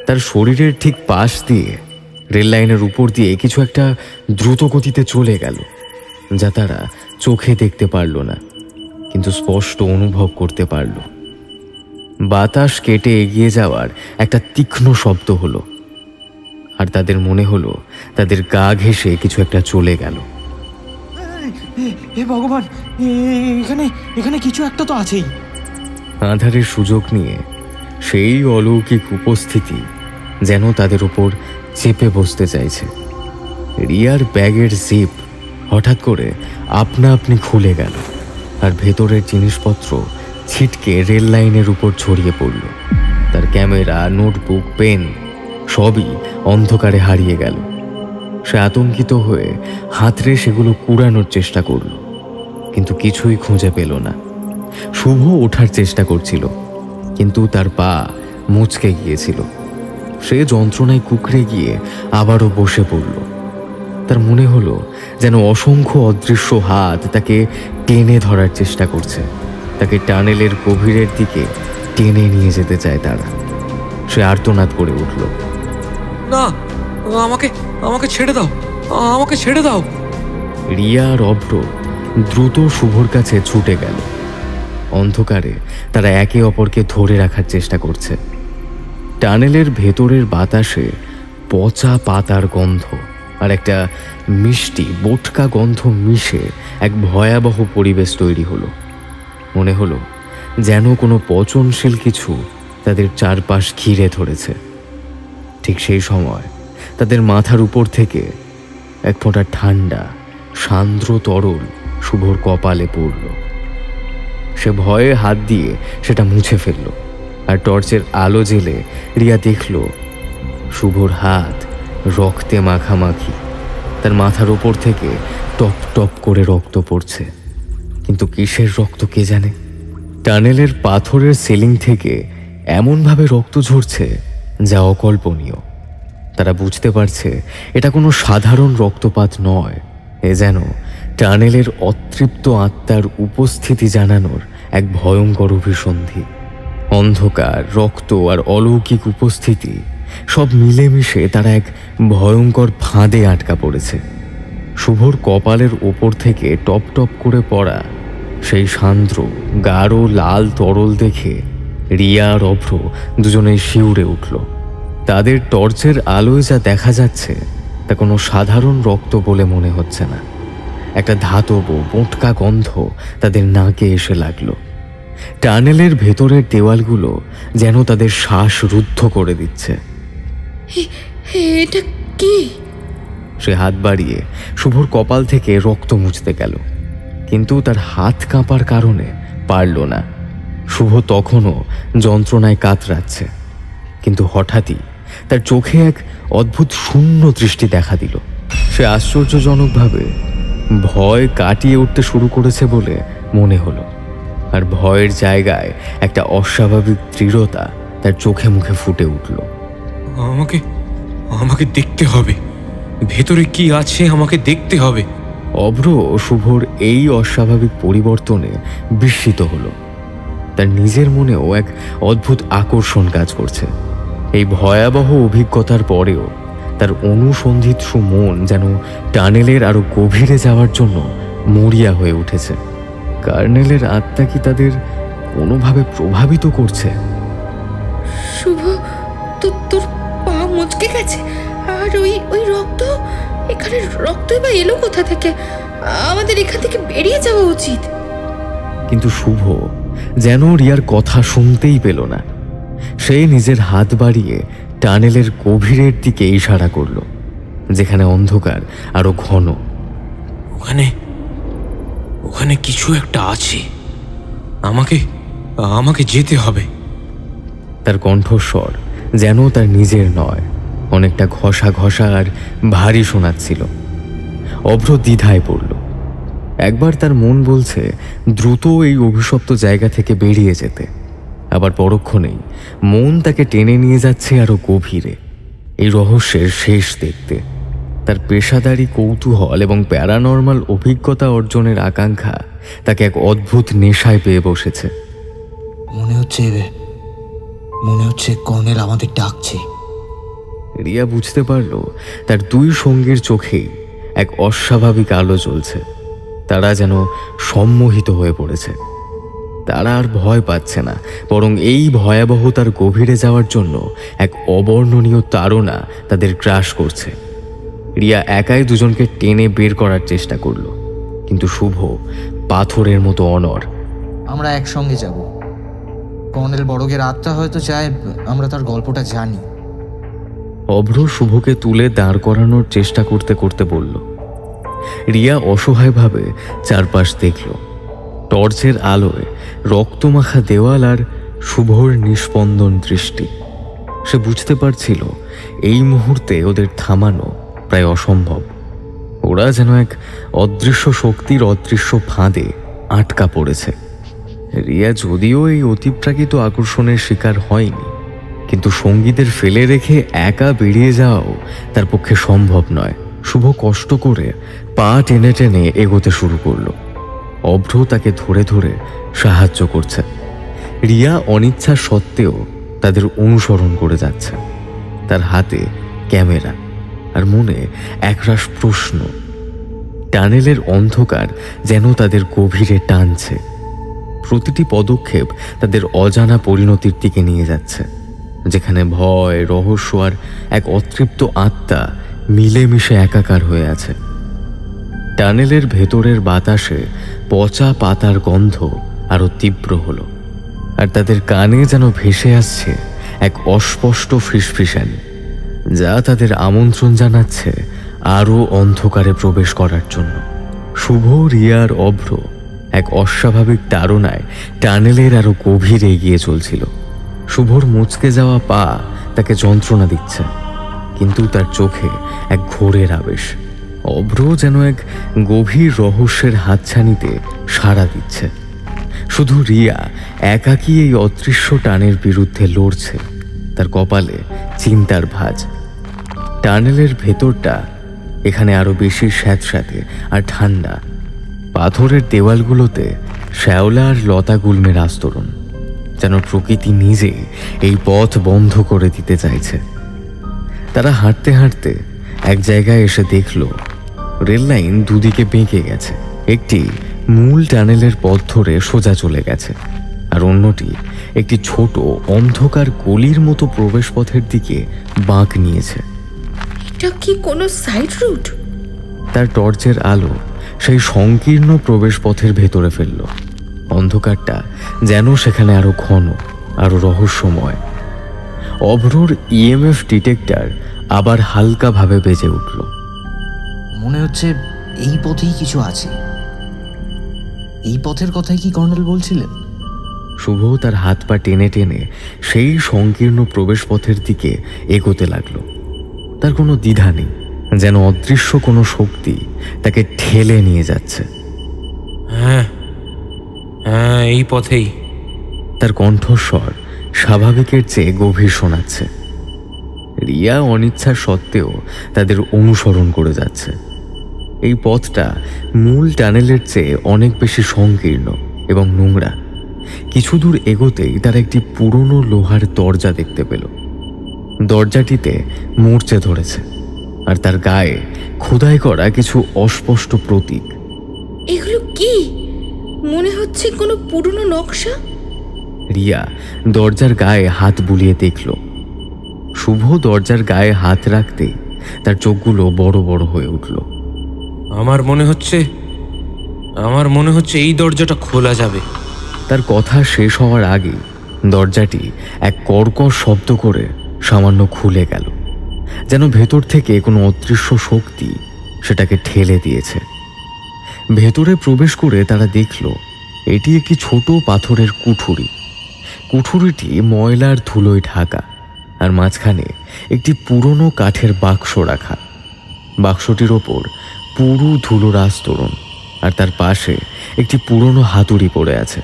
তার শরীরের ঠিক পাশ দিয়ে রেল লাইনের উপর দিয়ে কিছু একটা দ্রুত গতিতে চলে গেল, যা তারা চোখে দেখতে পারল না, কিন্তু স্পষ্ট অনুভব করতে পারল। বাতাস কেটে এগিয়ে যাওয়ার একটা তীক্ষ্ণ শব্দ হলো, আর তাদের মনে হলো তাদের গা ঘেঁষে কিছু একটা চলে গেল। হে ভগবান, এখানে এখানে কিছু একটা তো আছেই। আঁধারের সুযোগ নিয়ে সেই অলৌকিক উপস্থিতি যেন তাদের উপর চেপে বসতে চাইছে। রিয়ার ব্যাগের জিপ হঠাৎ করে আপনা আপনি খুলে গেল, আর ভেতরের জিনিসপত্র ছিটকে রেল লাইনের উপর ছড়িয়ে পড়ল। তার ক্যামেরা, নোটবুক, পেন সবই অন্ধকারে হারিয়ে গেল। সে আতঙ্কিত হয়ে হাতড়ে সেগুলো কুড়ানোর চেষ্টা করল, কিন্তু কিছুই খুঁজে পেল না। শুভ ওঠার চেষ্টা করছিল, কিন্তু তার পা মুচকে গিয়েছিল। সে যন্ত্রণায় কুঁকড়ে গিয়ে আবারও বসে পড়ল। তার মনে হলো যেন অসংখ্য অদৃশ্য হাত তাকে টেনে ধরার চেষ্টা করছে, তাকে টানেলের গভীরের দিকে টেনে নিয়ে যেতে চায় তারা। সে আর্তনাদ করে উঠল, না, আমাকে আমাকে ছেড়ে দাও, আমাকে ছেড়ে দাও। রিয়া আর অভ্র দ্রুত শুভর কাছে ছুটে গেল। অন্ধকারে তারা একে অপরকে ধরে রাখার চেষ্টা করছে। টানেলের ভেতরের বাতাসে পচা পাতার গন্ধ আর একটা মিষ্টি বোটকা গন্ধ মিশে এক ভয়াবহ পরিবেশ তৈরি হলো। মনে হলো যেন কোনো পচনশীল কিছু তাদের চারপাশ ঘিরে ধরেছে। ঠিক সেই সময় তাদের মাথার উপর থেকে এক ফোঁটা ঠান্ডা সান্দ্র তরল শুভর কপালে পড়ল। সে ভয়ে হাত দিয়ে সেটা মুছে ফেলল, আর টর্চের আলো জেলে রিয়া দেখল শুভর হাত রক্তে মাখামাখি। তার মাথার ওপর থেকে টপ টপ করে রক্ত পড়ছে, কিন্তু কিসের রক্ত কে জানে। টানেলের পাথরের সিলিং থেকে এমনভাবে রক্ত ঝরছে যা অকল্পনীয়। তারা বুঝতে পারছে এটা কোনো সাধারণ রক্তপাত নয়, এ যেন টানেলের অতৃপ্ত আত্মার উপস্থিতি জানানোর এক ভয়ঙ্কর অভিসন্ধি। অন্ধকার, রক্ত আর অলৌকিক উপস্থিতি সব মিলেমিশে তারা এক ভয়ঙ্কর ফাঁদে আটকা পড়েছে। শুভর কপালের ওপর থেকে টপ টপ করে পড়া সেই সান্দ্র গাঢ় লাল তরল দেখে রিয়া আর অভ্র দুজনেই শিউরে উঠল। তাদের টর্চের আলোয় যা দেখা যাচ্ছে তা কোনো সাধারণ রক্ত বলে মনে হচ্ছে না। একটা ধাতব বোটকা গন্ধ তাদের নাকে এসে লাগলো। টানেলের ভেতরের দেওয়ালগুলো যেন তাদের শ্বাস রুদ্ধ করে দিচ্ছে। এটা কি? সে হাত বাড়িয়ে শুভর কপাল থেকে রক্ত মুছতে গেল, কিন্তু তার হাত কাঁপার কারণে পারল না। শুভ তখনও যন্ত্রণায় কাতরাচ্ছে, কিন্তু হঠাৎই তার চোখে এক অদ্ভুত শূন্য দৃষ্টি দেখা দিল। সে আশ্চর্যজনকভাবে ভয় কাটিয়ে উঠতে শুরু করেছে বলে মনে হলো, আর ভয়ের জায়গায় একটা অস্বাভাবিক দৃঢ়তা তার চোখে মুখে ফুটে উঠল। আমাকে আমাকে দেখতে হবে, ভেতরে কি আছে আমাকে দেখতে হবে। অভ্র শুভর এই অস্বাভাবিক পরিবর্তনে বিস্মিত হলো। তার নিজের মনেও এক অদ্ভুত আকর্ষণ কাজ করছে। এই ভয়াবহ অভিজ্ঞতার পরেও তার অনুসন্ধিৎসু মন যেন টানেলের আরো গভীরে যাওয়ার জন্য মরিয়া হয়ে উঠেছে। কার্নেলের আত্মা কি তাদের কোনোভাবে প্রভাবিত করছে? শুভ, তোর পা মুচকে গেছে, আর ওই রক্ত, এখানে রক্তই বা এলো কোথা থেকে? আমাদের এখান থেকে বেরিয়ে যাওয়া উচিত। কিন্তু শুভ যেন রিয়ার কথা শুনতেই পেল না। সে নিজের হাত বাড়িয়ে টানেলের গভীরের দিকে ইশারা করল, যেখানে অন্ধকার আরো ঘন। ওখানে ওখানে কিছু একটা আছে, আমাকে যেতে হবে। তার কণ্ঠস্বর যেন তার নিজের নয়, অনেকটা ঘষা ঘষা আর ভারী শোনাচ্ছিল। অভ্র দ্বিধায় পড়ল। একবার তার মন বলছে দ্রুত এই অভিশপ্ত জায়গা থেকে বেরিয়ে যেতে, আবার পরক্ষণেই মন তাকে টেনে নিয়ে যাচ্ছে আরো গভীরে, এই রহস্যের শেষ দেখতে। তার পেশাদারি কৌতূহল এবং প্যারানর্মাল অভিজ্ঞতা অর্জনের আকাঙ্ক্ষা তাকে এক অদ্ভুত নেশায় পেয়ে বসেছে। মনে হচ্ছে কর্নেল আমাদের ডাকছে। রিয়া বুঝতে পারল তার দুই সঙ্গীর চোখেই এক অস্বাভাবিক আলো জ্বলছে। তারা যেন সম্মোহিত হয়ে পড়েছে। তারা আর ভয় পাচ্ছে না, বরং এই ভয়াবহতার গভীরে যাওয়ার জন্য এক অবর্ণনীয় তাড়না তাদের গ্রাস করছে। রিয়া একাই দুজনকে টেনে বের করার চেষ্টা করল, কিন্তু শুভ পাথরের মতো অনড়। আমরা একসঙ্গে যাব। কর্নেল বড়গের আত্মা হয়তো চায় আমরা তার গল্পটা জানি। অভ্র শুভকে তুলে দাঁড় করানোর চেষ্টা করতে করতে বলল। রিয়া অসহায়ভাবে চারপাশ দেখল। টর্চের আলোয় রক্তমাখা দেওয়াল আর শুভর নিস্পন্দন দৃষ্টি। সে বুঝতে পারছিল এই মুহূর্তে ওদের থামানো প্রায় অসম্ভব। ওরা যেন এক অদৃশ্য শক্তির অদৃশ্য ফাঁদে আটকা পড়েছে। রিয়া যদিও এই অতিপ্রাকৃত আকর্ষণের শিকার হয়নি, কিন্তু সঙ্গীদের ফেলে রেখে একা বেরিয়ে যাওয়াও তার পক্ষে সম্ভব নয়। শুভ কষ্ট করে পা টেনে টেনে এগোতে শুরু করলো। অভ্র তাকে ধরে ধরে সাহায্য করছে। রিয়া অনিচ্ছা সত্ত্বেও তাদের অনুসরণ করে যাচ্ছে। তার হাতে ক্যামেরা আর মনে একরাশ প্রশ্ন। টানেলের অন্ধকার যেন তাদের গভীরে টানছে। প্রতিটি পদক্ষেপ তাদের অজানা পরিণতির দিকে নিয়ে যাচ্ছে, যেখানে ভয়, রহস্য আর এক অতৃপ্ত আত্মা মিলেমিশে একাকার হয়ে আছে। টানেলের ভেতরের বাতাসে পচা পাতার গন্ধ আরো তীব্র হলো, আর তাদের কানে যেন ভেসে আসছে এক অস্পষ্ট ফিসফিসানি, যা তাদের আমন্ত্রণ জানাচ্ছে আরও অন্ধকারে প্রবেশ করার জন্য। শুভ, রিয়ার অভ্র এক অস্বাভাবিক তাড়নায় টানেলের আরো গভীরে এগিয়ে চলছিল। শুভর মুচকে যাওয়া পা তাকে যন্ত্রণা দিচ্ছে, কিন্তু তার চোখে এক ঘোরের আবেশ। অভ্র যেন এক গভীর রহস্যের হাতছানিতে সাড়া দিচ্ছে। শুধু রিয়া একাকী এই অদৃশ্য টানের বিরুদ্ধে লড়ছে, তার কপালে চিন্তার ভাঁজ। টানেলের ভেতরটা এখানে আরো বেশি স্যাঁতস্যাঁতে আর ঠান্ডা। পাথরের দেওয়ালগুলোতে শ্যাওলা আর লতা গুল্মের আস্তরণ, যেন প্রকৃতি নিজেই এই পথ বন্ধ করে দিতে চাইছে। তারা হাঁটতে হাঁটতে এক জায়গায় এসে দেখল রেল লাইন দুদিকে বেঁকে গেছে। একটি মূল টানেলের পথ ধরে সোজা চলে গেছে, আর অন্যটি একটি ছোট অন্ধকার গলির মতো প্রবেশপথের দিকে বাঁক নিয়েছে। এটা কি কোনো সাইড রুট? তার টর্চের আলো সেই সংকীর্ণ প্রবেশপথের ভেতরে ফেলল। অন্ধকারটা যেন সেখানে আরো ঘন, আরো রহস্যময়। অভ্রর ইএমএফ ডিটেক্টর আবার হালকাভাবে বেজে উঠল। মনে হচ্ছে এই পথেই কিছু আছে। এই পথের কথাই কি কর্নেল বলছিলেন? শুভ তার হাত পা টেনে টেনে সেই সংকীর্ণ প্রবেশপথের দিকে এগোতে লাগলো। তার কোনো দ্বিধা নেই, যেন অদৃশ্য কোনো শক্তি তাকে ঠেলে নিয়ে যাচ্ছে। হ্যাঁ হ্যাঁ, এই পথেই। তার কণ্ঠস্বর স্বাভাবিকের চেয়ে গভীর শোনাচ্ছে। রিয়া অনিচ্ছা সত্ত্বেও তাদের অনুসরণ করে যাচ্ছে। এই পথটা মূল টানেলের চেয়ে অনেক বেশি সংকীর্ণ এবং নোংরা। কিছু দূর এগোতেই তারা একটি পুরনো লোহার দরজা দেখতে পেল। দরজাটিতে মরচে ধরেছে, আর তার গায়ে খোদাই করা কিছু অস্পষ্ট প্রতীক। এগুলো কি? মনে হচ্ছে কোনো পুরনো নকশা। রিয়া দরজার গায়ে হাত বুলিয়ে দেখল। শুভ দরজার গায়ে হাত রাখতেই তার চোখগুলো বড় বড় হয়ে উঠল। আমার মনে হচ্ছে এই দরজাটা খোলা যাবে। তার কথা শেষ হওয়ার আগে দরজাটি এক কর্কশ শব্দ করে সামান্য খুলে গেল, যেন ভেতর থেকে কোনো অদৃশ্য শক্তি সেটাকে ঠেলে দিয়েছে। ভেতরে প্রবেশ করে তারা দেখল এটি একটি ছোট পাথরের কুঠুরি। কুঠুরিটি ময়লার ধুলোয় ঢাকা, আর মাঝখানে একটি পুরনো কাঠের বাক্স রাখা। বাক্সটির ওপর পুরু ধুলোর আস্তরণ, আর তার পাশে একটি পুরনো হাতুড়ি পড়ে আছে।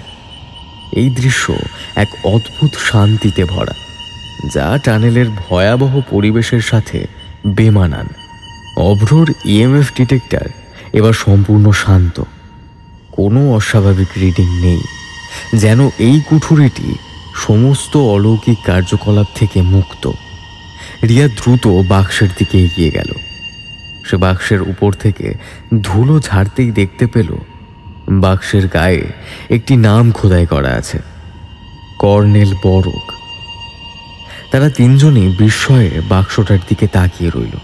এই দৃশ্য এক অদ্ভুত শান্তিতে ভরা, যা টানেলের ভয়াবহ পরিবেশের সাথে বেমানান। অভ্রর ইএমএফ ডিটেক্টর এবার সম্পূর্ণ শান্ত, কোনো অস্বাভাবিক রিডিং নেই, যেন এই কুঠুরিটি সমস্ত অলৌকিক কার্যকলাপ থেকে মুক্ত। রিয়া দ্রুত বাক্সের দিকে এগিয়ে গেল। সে বাক্সের উপর থেকে ধুলো ঝাড়তেই দেখতে পেল বাক্সের গায়ে একটি নাম খোদাই করা আছে, কর্নেল বড়গ। তারা তিনজনই বিস্ময়ে বাক্সটার দিকে তাকিয়ে রইল।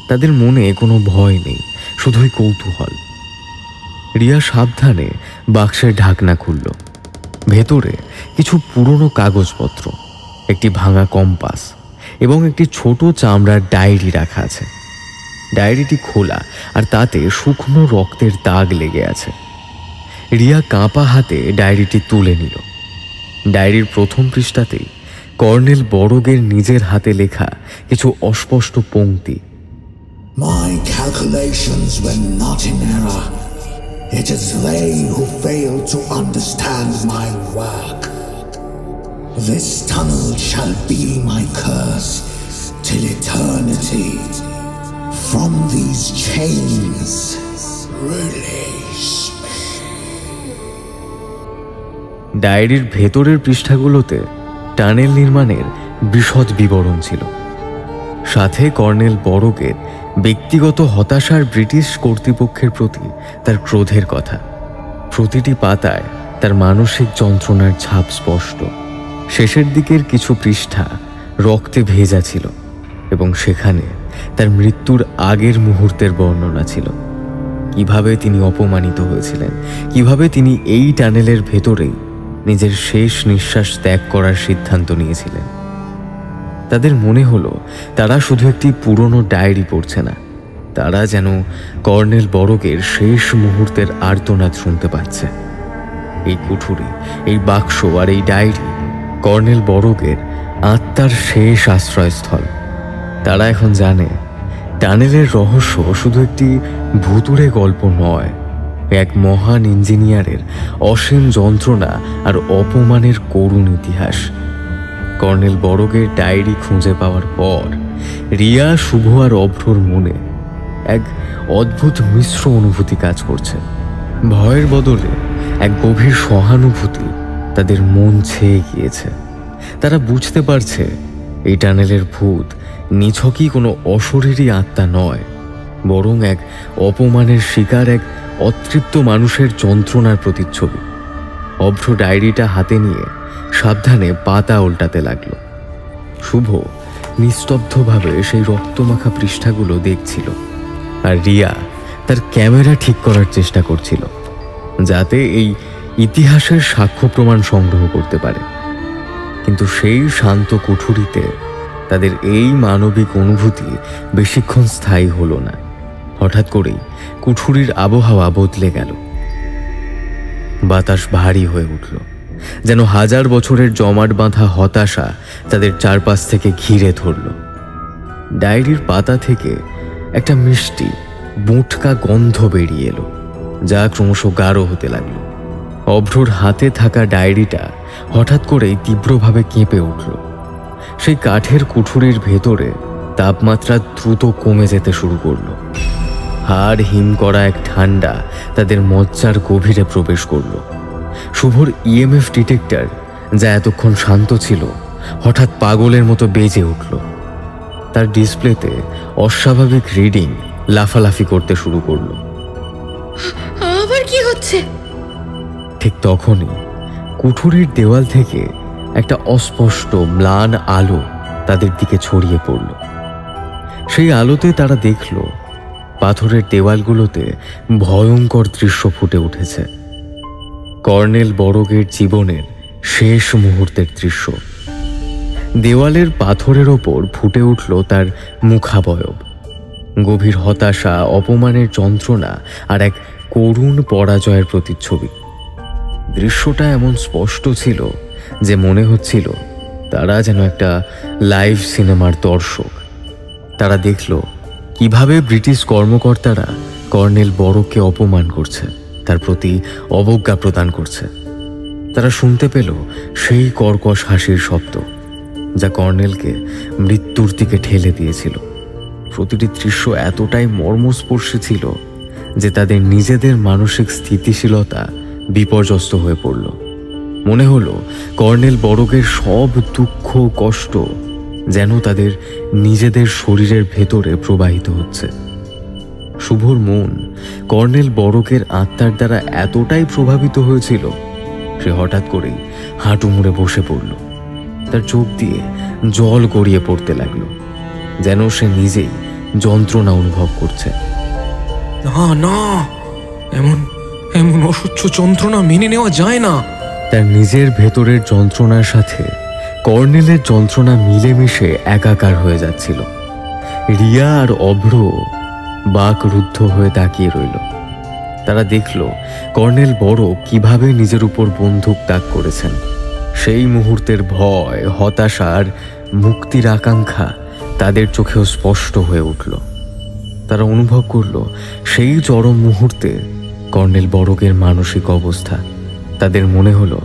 তাদের মনে কোনো ভয় নেই, শুধুই কৌতূহল। রিয়া সাবধানে বাক্সের ঢাকনা খুলল। ভেতরে কিছু পুরনো কাগজপত্র, একটি ভাঙা কম্পাস এবং একটি ছোট চামড়ার ডায়েরি রাখা আছে। ডায়েরিটি খোলা আর তাতে শুকনো রক্তের দাগ লেগে আছে। রিয়া কাঁপা হাতে ডায়েরিটি তুলে নিল। ডায়েরির প্রথম পৃষ্ঠাতেই কর্নেল বড়গের নিজের হাতে লেখা কিছু অস্পষ্ট পংক্তি। My calculations were not in error. It is they who failed to understand my work. This tunnel shall be my curse till eternity. From these chains, release me. ডায়েরির ভেতরের পৃষ্ঠাগুলোতে টানেল নির্মাণের বিশদ বিবরণ ছিল, সাথে কর্নেল বড়গের ব্যক্তিগত হতাশার ব্রিটিশ কর্তৃপক্ষের প্রতি তার ক্রোধের কথা। প্রতিটি পাতায় তার মানসিক যন্ত্রণার ছাপ স্পষ্ট। শেষের দিকের কিছু পৃষ্ঠা রক্তে ভেজা ছিল এবং সেখানে তার মৃত্যুর আগের মুহূর্তের বর্ণনা ছিল। কিভাবে তিনি অপমানিত হয়েছিলেন, কিভাবে তিনি এই টানেলের ভেতরেই নিজের শেষ নিঃশ্বাস ত্যাগ করার সিদ্ধান্ত নিয়েছিলেন। তাদের মনে হলো তারা শুধু একটি পুরনো ডায়েরি পড়ছে না, তারা যেন কর্নেল বড়গের শেষ মুহূর্তের আর্তনাদ শুনতে পাচ্ছে। এই কুঠুরি, এই বাক্স আর এই ডায়েরি কর্নেল বড়গের আত্মার শেষ আশ্রয়স্থল। তারা এখন জানে টানেলের রহস্য শুধু একটি ভুতুড়ে গল্প নয়, এক মহান ইঞ্জিনিয়ারের অসীম যন্ত্রণা আর অপমানের করুণ ইতিহাস। কর্নেল বড়গের ডায়েরি খুঁজে পাওয়ার পর রিয়া, শুভ আর অভ্রর মনে এক অদ্ভুত মিশ্র অনুভূতি কাজ করছে। ভয়ের বদলে এক গভীর সহানুভূতি তাদের মন ছেয়ে গিয়েছে। তারা বুঝতে পারছে এই টানেলের ভূত নিছকই কোনো অশরীরী আত্মা নয়, বরং এক অপমানের শিকার, এক অতৃপ্ত মানুষের যন্ত্রণার প্রতিচ্ছবি। অভ্র ডায়েরিটা হাতে নিয়ে সাবধানে পাতা উল্টাতে লাগলো। শুভ নিস্তব্ধভাবে সেই রক্তমাখা পৃষ্ঠাগুলো দেখছিল, আর রিয়া তার ক্যামেরা ঠিক করার চেষ্টা করছিল যাতে এই ইতিহাসের সাক্ষ্য প্রমাণ সংগ্রহ করতে পারে। কিন্তু সেই শান্ত কুঠুরিতে তাদের এই মানবিক অনুভূতি বেশিক্ষণ স্থায়ী হলো না। হঠাৎ করেই কুঠুরির আবহাওয়া বদলে গেল। বাতাস ভারী হয়ে উঠল, যেন হাজার বছরের জমাট বাঁধা হতাশা তাদের চারপাশ থেকে ঘিরে ধরল। ডায়েরির পাতা থেকে একটা মিষ্টি বোঁটকা গন্ধ বেরিয়ে এলো, যা ক্রমশ গাঢ় হতে লাগলো। অভ্রর হাতে থাকা ডায়েরিটা হঠাৎ করেই তীব্রভাবে কেঁপে উঠল। সেই কাঠের কুঠুরির ভেতরে তাপমাত্রা দ্রুত কমে যেতে শুরু করল। হাড় হিম করা এক ঠান্ডা তাদের মজ্জার গভীরে প্রবেশ করল। শুভর ইএমএফ ডিটেক্টর, যা এতক্ষণ শান্ত ছিল, হঠাৎ পাগলের মতো বেজে উঠল। তার ডিসপ্লেতে অস্বাভাবিক রিডিং লাফালাফি করতে শুরু করল। আবার কি হচ্ছে? ঠিক তখনই কুঠুরির দেওয়াল থেকে একটা অস্পষ্ট ম্লান আলো তাদের দিকে ছড়িয়ে পড়ল। সেই আলোতে তারা দেখল পাথরের দেওয়ালগুলোতে ভয়ঙ্কর দৃশ্য ফুটে উঠেছে। কর্নেল বড়গের জীবনের শেষ মুহূর্তের দৃশ্য। দেওয়ালের পাথরের ওপর ফুটে উঠল তার মুখাবয়ব, গভীর হতাশা, অপমানের যন্ত্রণা আর এক করুণ পরাজয়ের প্রতিচ্ছবি। দৃশ্যটা এমন স্পষ্ট ছিল যে মনে হচ্ছিল তারা যেন একটা লাইভ সিনেমার দর্শক। তারা দেখল কিভাবে ব্রিটিশ কর্মকর্তারা কর্নেল বড়গকে অপমান করছে, তার প্রতি অবজ্ঞা প্রদান করছে। তারা শুনতে পেল সেই কর্কশ হাসির শব্দ যা কর্নেলকে মৃত্যুর দিকে ঠেলে দিয়েছিল। প্রতিটি দৃশ্য এতটাই মর্মস্পর্শী ছিল যে তাদের নিজেদের মানসিক স্থিতিশীলতা বিপর্যস্ত হয়ে পড়ল। মনে হলো কর্নেল বড়গের সব দুঃখ, কষ্ট যেন তাদের নিজেদের শরীরের ভেতরে প্রবাহিত হচ্ছে। শুভর মন কর্নেল বড়কের আত্মার দ্বারা এতটাই প্রভাবিত হয়েছিল, সে হঠাৎ করেই হাঁটু মুড়ে বসে পড়ল। তার চোখ দিয়ে জল গড়িয়ে পড়তে লাগলো, যেন সে নিজেই যন্ত্রণা অনুভব করছে। না না, এমন এমন অসহ্য যন্ত্রণা মেনে নেওয়া যায় না। তার নিজের ভেতরের যন্ত্রণার সাথে কর্নেলের যন্ত্রণা মিলেমিশে একাকার হয়ে যাচ্ছিল। রিয়া আর অভ্র বাকরুদ্ধ হয়ে তাকিয়ে রইল। তারা দেখল কর্নেল বড় কিভাবে নিজের উপর বন্দুক তাক করেছেন। সেই মুহূর্তের ভয়, হতাশা আর মুক্তির আকাঙ্ক্ষা তাদের চোখেও স্পষ্ট হয়ে উঠল। তারা অনুভব করল সেই চরম মুহূর্তে কর্নেল বড়কের মানসিক অবস্থা। তাদের মনে হলো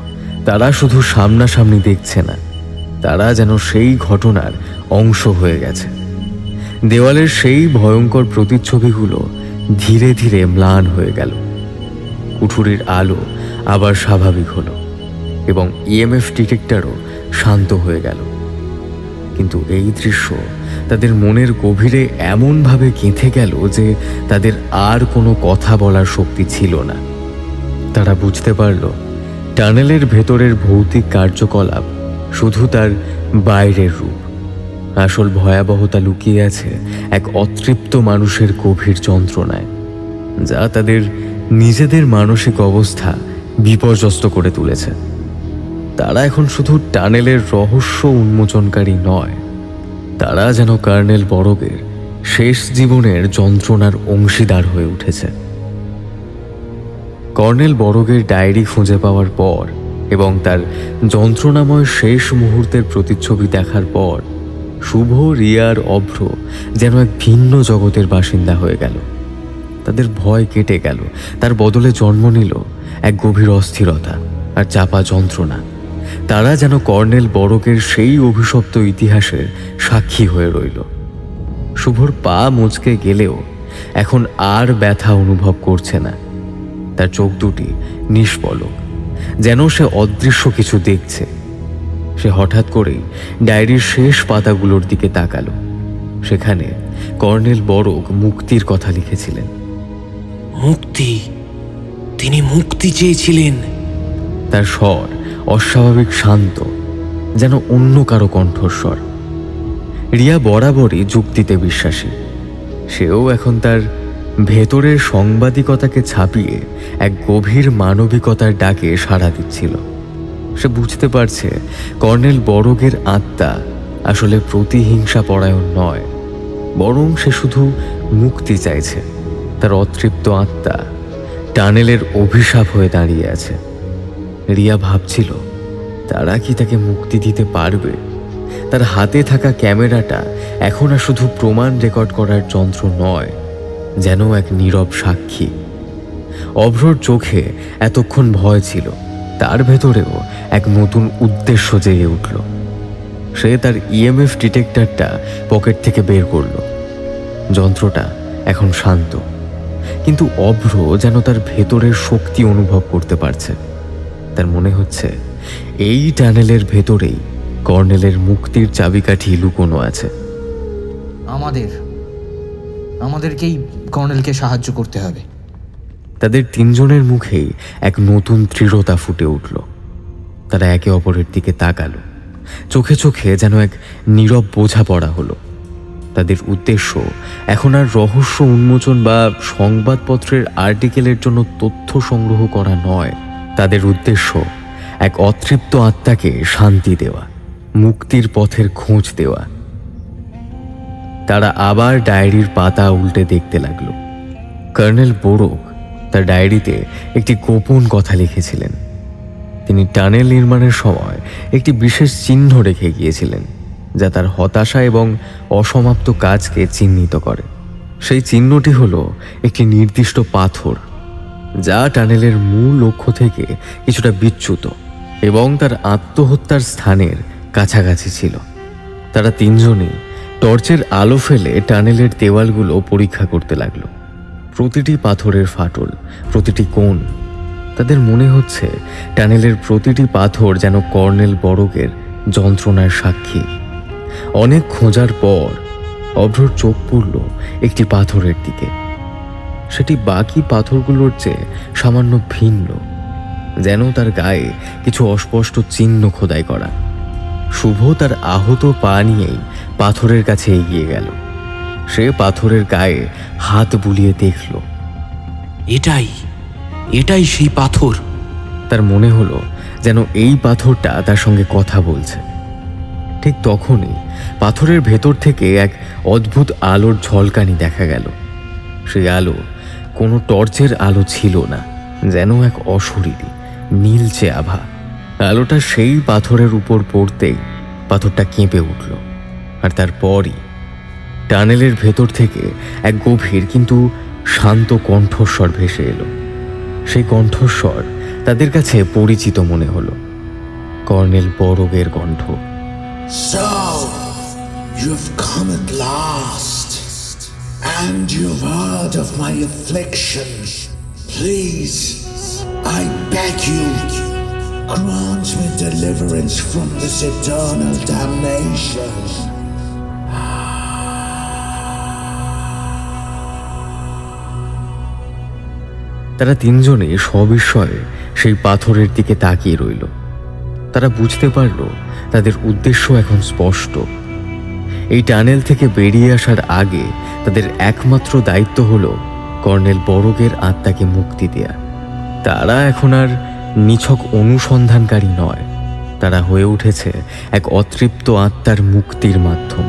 তারা শুধু সামনাসামনি দেখছে না, তারা যেন সেই ঘটনার অংশ হয়ে গেছে। দেওয়ালের সেই ভয়ঙ্কর প্রতিচ্ছবিগুলো ধীরে ধীরে ম্লান হয়ে গেল। কুঠুরির আলো আবার স্বাভাবিক হলো এবং ইএমএফ ডিটেক্টরও শান্ত হয়ে গেল। কিন্তু এই দৃশ্য তাদের মনের গভীরে এমনভাবে গেঁথে গেল যে তাদের আর কোনো কথা বলার শক্তি ছিল না। তারা বুঝতে পারল টানেলের ভেতরের ভৌতিক কার্যকলাপ শুধু তার বাইরের রূপ। আসল ভয়াবহতা লুকিয়ে আছে এক অতৃপ্ত মানুষের গভীর যন্ত্রণায়, যা তাদের নিজেদের মানসিক অবস্থা বিপর্যস্ত করে তুলেছে। তারা এখন শুধু টানেলের রহস্য উন্মোচনকারী নয়, তারা যেন কর্নেল বড়কের শেষ জীবনের যন্ত্রণার অংশীদার হয়ে উঠেছে। কর্নেল বড়কের ডায়েরি খুঁজে পাওয়ার পর এবং তার যন্ত্রণাময় শেষ মুহূর্তের প্রতিচ্ছবি দেখার পর শুভ, রিয়ার, অভ্র যেন এক ভিন্ন জগতের বাসিন্দা হয়ে গেল। তাদের ভয় কেটে গেল, তার বদলে জন্ম নিল এক গভীর অস্থিরতা আর চাপা যন্ত্রণা। তারা যেন কর্নেল বড়কের সেই অভিশপ্ত ইতিহাসের সাক্ষী হয়ে রইল। শুভর পা মুচকে গেলেও এখন আর ব্যথা অনুভব করছে না। তার চোখ দুটি নিষ্পলক, যেন সে অদৃশ্য কিছু দেখছে। সে হঠাৎ করেই ডায়েরির শেষ পাতাগুলোর দিকে তাকালো। সেখানে কর্নেল বড়ক মুক্তির কথা লিখেছিলেন। মুক্তি, তিনি মুক্তি চেয়েছিলেন। তার স্বর অস্বাভাবিক শান্ত, যেন অন্য কারো কণ্ঠস্বর। রিয়া বরাবরই যুক্তিতে বিশ্বাসী। সেও এখন তার ভেতরের সাংবাদিকতাকে ছাপিয়ে এক গভীর মানবিকতার ডাকে সাড়া দিচ্ছিল। সে বুঝতে পারছে কর্নেল বড়কের আত্মা আসলে প্রতিহিংসা পরায়ণ নয়, বরং সে শুধু মুক্তি চাইছে। তার অতৃপ্ত আত্মা টানেলের অভিশাপ হয়ে দাঁড়িয়ে আছে। রিয়া ভাবছিল তারা কি তাকে মুক্তি দিতে পারবে। তার হাতে থাকা ক্যামেরাটা এখন আর শুধু প্রমাণ রেকর্ড করার যন্ত্র নয়, যেন এক নীরব সাক্ষী। অভ্রর চোখে এতক্ষণ ভয় ছিল, তার ভেতরেও এক নতুন উদ্দেশ্য জেগে উঠল। সে তার ইএমএফ ডিটেক্টরটা পকেট থেকে বের করল। যন্ত্রটা এখন শান্ত, কিন্তু অভ্র যেন তার ভেতরের শক্তি অনুভব করতে পারছে। তার মনে হচ্ছে এই টানেলের ভেতরেই কর্নেলের মুক্তির চাবিকাঠি লুকোনো আছে। আমাদেরকেই কর্নেলকে সাহায্য করতে হবে। তাদের তিনজনের মুখেই এক নতুন দৃঢ়তা ফুটে উঠল। তারা একে অপরের দিকে তাকালো। চোখে চোখে যেন এক নীরব বোঝাপড়া হলো। তাদের উদ্দেশ্য এখন আর রহস্য উন্মোচন বা সংবাদপত্রের আর্টিকেলের জন্য তথ্য সংগ্রহ করা নয়। তাদের উদ্দেশ্য এক অতৃপ্ত আত্মাকে শান্তি দেওয়া, মুক্তির পথের খোঁজ দেওয়া। তারা আবার ডায়েরির পাতা উল্টে দেখতে লাগলো। কর্নেল বড়ক তার ডায়েরিতে একটি গোপন কথা লিখেছিলেন। তিনি টানেল নির্মাণের সময় একটি বিশেষ চিহ্ন রেখে গিয়েছিলেন, যা তার হতাশা এবং অসমাপ্ত কাজকে চিহ্নিত করে। সেই চিহ্নটি হলো একটি নির্দিষ্ট পাথর, যা টানেলের মূল লক্ষ্য থেকে কিছুটা বিচ্যুত এবং তার আত্মহত্যার স্থানের কাছাকাছি ছিল। তারা তিনজনই টর্চের আলো ফেলে টানেলের দেওয়ালগুলো পরীক্ষা করতে লাগলো। প্রতিটি পাথরের ফাটল, প্রতিটি কোণ। তাদের মনে হচ্ছে টানেলের প্রতিটি পাথর যেন কর্নেল বড়কের যন্ত্রণার সাক্ষী। অনেক খোঁজার পর অভ্রর চোখ পড়ল একটি পাথরের দিকে। সেটি বাকি পাথরগুলোর চেয়ে সামান্য ভিন্ন, যেন তার গায়ে কিছু অস্পষ্ট চিহ্ন খোদাই করা। শুভ তার আহত পা নিয়েই পাথরের কাছে এগিয়ে গেল। সে পাথরের গায়ে হাত বুলিয়ে দেখল। এটাই সেই পাথর। তার মনে হলো যেন এই পাথরটা তার সঙ্গে কথা বলছে। ঠিক তখনই পাথরের ভেতর থেকে এক অদ্ভুত আলোর ঝলকানি দেখা গেল। সেই আলো কোনো টর্চের আলো ছিল না, যেন এক অশরীরী নীলচে আভা। আলোটা সেই পাথরের উপর পড়তেই পাথরটা কেঁপে উঠল। আর তারপরই টানেলের ভেতর থেকে এক গভীর কিন্তু শান্ত কণ্ঠস্বর ভেসে এলো। সেই কণ্ঠস্বর তাদের কাছে পরিচিত মনে হলো, কর্নেল বরগের কণ্ঠ। So, you've come at last, and you've heard of my affliction. Please, I beg you, grant me deliverance from this eternal damnation. তারা তিনজনে সবিস্ময়ে সেই পাথরের দিকে তাকিয়ে রইল। তারা বুঝতে পারল তাদের উদ্দেশ্য এখন স্পষ্ট। এই টানেল থেকে বেরিয়ে আসার আগে তাদের একমাত্র দায়িত্ব হলো কর্নেল বরগের আত্মাকে মুক্তি দেয়া। তারা এখন আর নিছক অনুসন্ধানকারী নয়, তারা হয়ে উঠেছে এক অতৃপ্ত আত্মার মুক্তির মাধ্যম।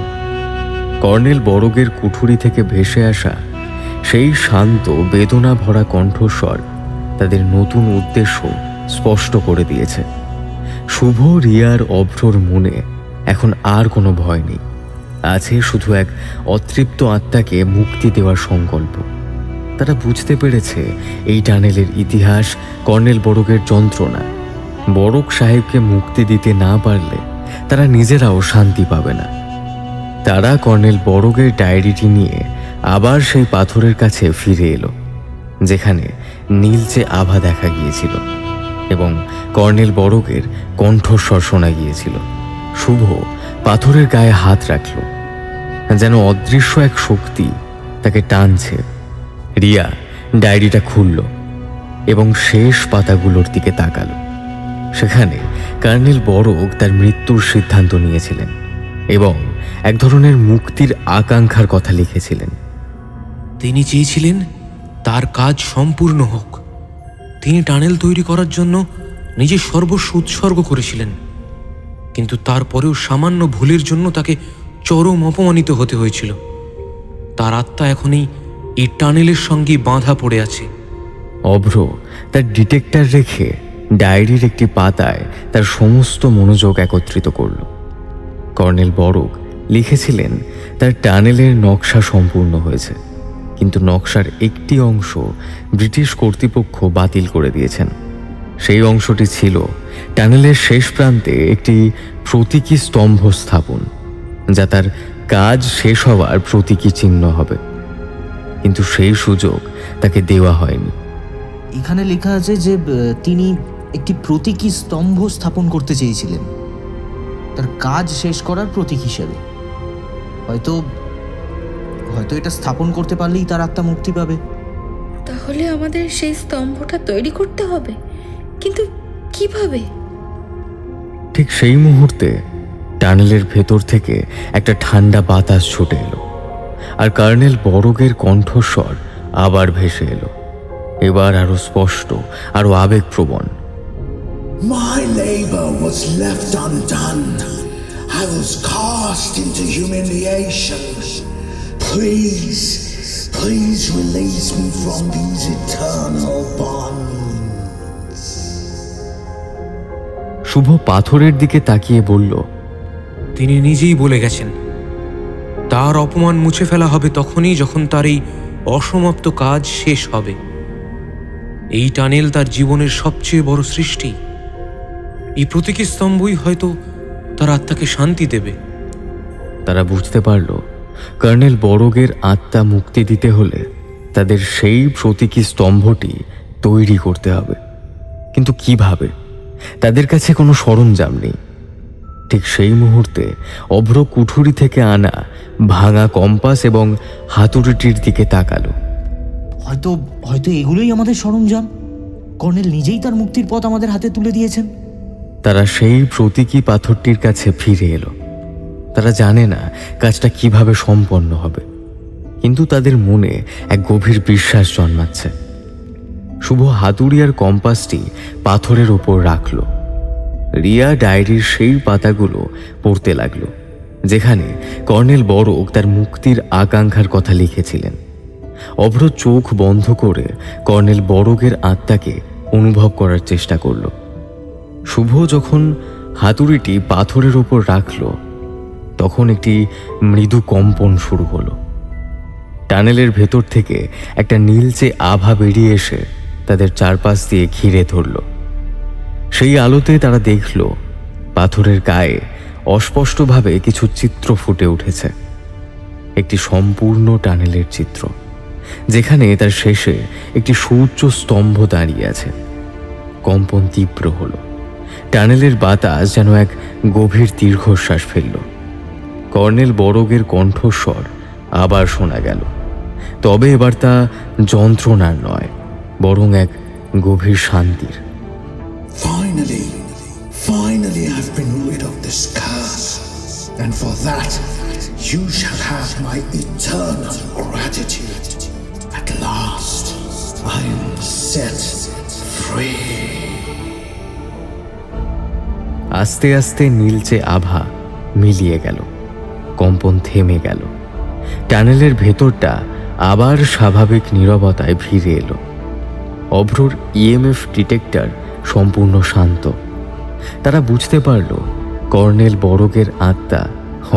কর্নেল বরগের কুঠুরি থেকে ভেসে আসা সেই শান্ত বেদনা ভরা কণ্ঠস্বর তাদের নতুন উদ্দেশ্য স্পষ্ট করে দিয়েছে। শুভ, রিয়ার, অভ্রর মনে এখন আর কোনো ভয় নেই। আছে শুধু এক অতৃপ্ত আত্মাকে মুক্তি দেওয়ার সংকল্প। তারা বুঝতে পেরেছে এই টানেলের ইতিহাস, কর্নেল বরগের যন্ত্রণা। বরগ সাহেবকে মুক্তি দিতে না পারলে তারা নিজেরাও শান্তি পাবে না। তারা কর্নেল বরগের ডায়েরিটি নিয়ে আবার সেই পাথরের কাছে ফিরে এলো, যেখানে নীলচে আভা দেখা গিয়েছিল এবং কর্নেল বরগের কণ্ঠস্বর শোনা গিয়েছিল। শুভ পাথরের গায়ে হাত রাখল, যেন অদৃশ্য এক শক্তি তাকে টানছে। রিয়া ডায়েরিটা খুলল এবং শেষ পাতাগুলোর দিকে তাকালো। সেখানে কর্নেল বরগ তার মৃত্যুর সিদ্ধান্ত নিয়েছিলেন এবং এক ধরনের মুক্তির আকাঙ্ক্ষার কথা লিখেছিলেন। তিনি চেয়েছিলেন তার কাজ সম্পূর্ণ হোক। তিনি টানেল তৈরি করার জন্য নিজের সর্বস্ব উৎসর্গ করেছিলেন, কিন্তু তারপরেও সামান্য ভুলের জন্য তাকে চরম অপমানিত হতে হয়েছিল। তার আত্মা এখনই এই টানেলের সঙ্গে বাঁধা পড়ে আছে। অভ্র তার ডিটেক্টর রেখে ডায়েরির একটি পাতায় তার সমস্ত মনোযোগ একত্রিত করল। কর্নেল বরগ লিখেছিলেন তার টানেলের নকশা সম্পূর্ণ হয়েছে, কিন্তু নকশার একটি অংশ ব্রিটিশ কর্তৃপক্ষ বাতিল করে দিয়েছেন। সেই অংশটি ছিল টানেলের শেষ প্রান্তে একটি প্রতীকী স্তম্ভ স্থাপন, যা তার কাজ শেষ হওয়ার প্রতীকী চিহ্ন হবে, কিন্তু সেই সুযোগ তাকে দেওয়া হয়নি। এখানে লেখা আছে যে তিনি একটি প্রতীকী স্তম্ভ স্থাপন করতে চেয়েছিলেন তার কাজ শেষ করার প্রতীক হিসেবে। হয়তো এটা স্থাপন করতে পারলেই তার আত্মা মুক্তি পাবে। তাহলে আমাদের সেই স্তম্ভটা তৈরি করতে হবে, কিন্তু কিভাবে? ঠিক সেই মুহূর্তে টানেলের ভেতর থেকে একটা ঠান্ডা বাতাস ছুটে এলো, আর কর্নেল বরগের কণ্ঠস্বর আবার ভেসে এলো, এবার আরো স্পষ্ট, আরো আবেগপ্রবণ। My labor was left undone. I was cast into humiliation. Please release me from these eternal bonds. শুভ পাথরের দিকে তাকিয়ে বলল, তিনি নিজেই বলে গেছেন তার অপমান মুছে ফেলা হবে তখনই যখন তার এই অসমাপ্ত কাজ শেষ হবে। এই টানেল তার জীবনের সবচেয়ে বড় সৃষ্টি। এই প্রতীকী স্তম্ভই হয়তো তার আত্মাকে শান্তি দেবে। তারা বুঝতে পারল কর্নেল বরগের আত্মা মুক্তি দিতে হলে তাদের সেই প্রতীকী স্তম্ভটি তৈরি করতে হবে, কিন্তু কিভাবে? তাদের কাছে কোনো সরঞ্জাম নেই। ঠিক সেই মুহূর্তে অভ্র কুঠুরি থেকে আনা ভাঙা কম্পাস এবং হাতুড়িটির দিকে তাকালো। হয়তো হয়তো এগুলোই আমাদের সরঞ্জাম। কর্নেল নিজেই তার মুক্তির পথ আমাদের হাতে তুলে দিয়েছেন। তারা সেই প্রতীকী পাথরটির কাছে ফিরে এলো। তারা জানে না কাজটা কিভাবে সম্পন্ন হবে, কিন্তু তাদের মনে এক গভীর বিশ্বাস জন্মাচ্ছে। শুভ হাতুড়ি আর কম্পাসটি পাথরের ওপর রাখল। রিয়া ডায়েরির সেই পাতাগুলো পড়তে লাগলো যেখানে কর্নেল বড়ক তার মুক্তির আকাঙ্ক্ষার কথা লিখেছিলেন। অভ্র চোখ বন্ধ করে কর্নেল বড়কের আত্মাকে অনুভব করার চেষ্টা করল। শুভ যখন হাতুড়িটি পাথরের ওপর রাখল, তখন একটি মৃদু কম্পন শুরু হলো। টানেলের ভেতর থেকে একটা নীলচে আভা বেরিয়ে এসে তাদের চারপাশ দিয়ে ঘিরে ধরল। সেই আলোতে তারা দেখল পাথরের গায়ে অস্পষ্টভাবে কিছু চিত্র ফুটে উঠেছে। একটি সম্পূর্ণ টানেলের চিত্র, যেখানে তার শেষে একটি সুউচ্চ স্তম্ভ দাঁড়িয়ে আছে। কম্পন তীব্র হলো। টানেলের বাতাস যেন এক গভীর দীর্ঘশ্বাস ফেলল। কর্নেল বড়গের কণ্ঠস্বর আবার শোনা গেল, তবে এবার তা যন্ত্রণার নয়, বরং এক গভীর শান্তির। Finally I've been rid of this curse, and for that you shall have my eternal gratitude. At last I am set free. আস্তে আস্তে নীলচে আভা মিলিয়ে গেল, কম্পন থেমে গেল। টানেলের ভেতরটা আবার স্বাভাবিক নীরবতায় ফিরে এলো। অভ্রর ইএমএফ ডিটেক্টর সম্পূর্ণ শান্ত। তারা বুঝতে পারল কর্নেল বড়কের আত্মা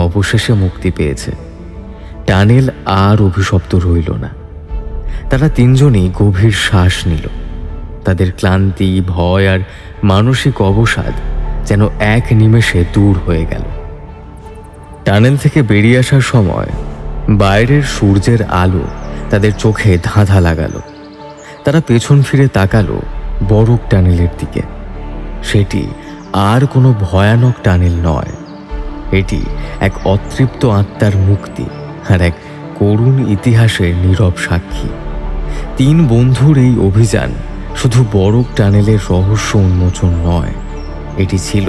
অবশেষে মুক্তি পেয়েছে। টানেল আর অভিশপ্ত রইল না। তারা তিনজনই গভীর শ্বাস নিল। তাদের ক্লান্তি, ভয় আর মানসিক অবসাদ যেন এক নিমেষে দূর হয়ে গেল। টানেল থেকে বেরিয়ে আসার সময় বাইরের সূর্যের আলো তাদের চোখে ধাঁধা লাগালো। তারা পেছন ফিরে তাকালো বড়ক টানেলের দিকে। সেটি আর কোনো ভয়ানক টানেল নয়, এটি এক অতৃপ্ত আত্মার মুক্তি আর এক করুণ ইতিহাসের নীরব সাক্ষী। তিন বন্ধুর এই অভিযান শুধু বড়ক টানেলের রহস্য উন্মোচন নয়, এটি ছিল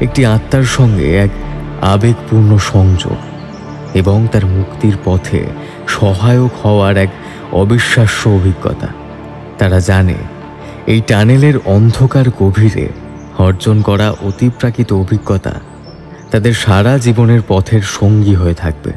একটি আত্মার সঙ্গে এক আবেগপূর্ণ সংযোগ এবং তার মুক্তির পথে সহায়ক হওয়ার এক অবিশ্বাস্য অভিজ্ঞতা। তারা জানে এই টানেলের অন্ধকার গভীরে অর্জন করা অতিপ্রাকৃত অভিজ্ঞতা তাদের সারা জীবনের পথের সঙ্গী হয়ে থাকবে।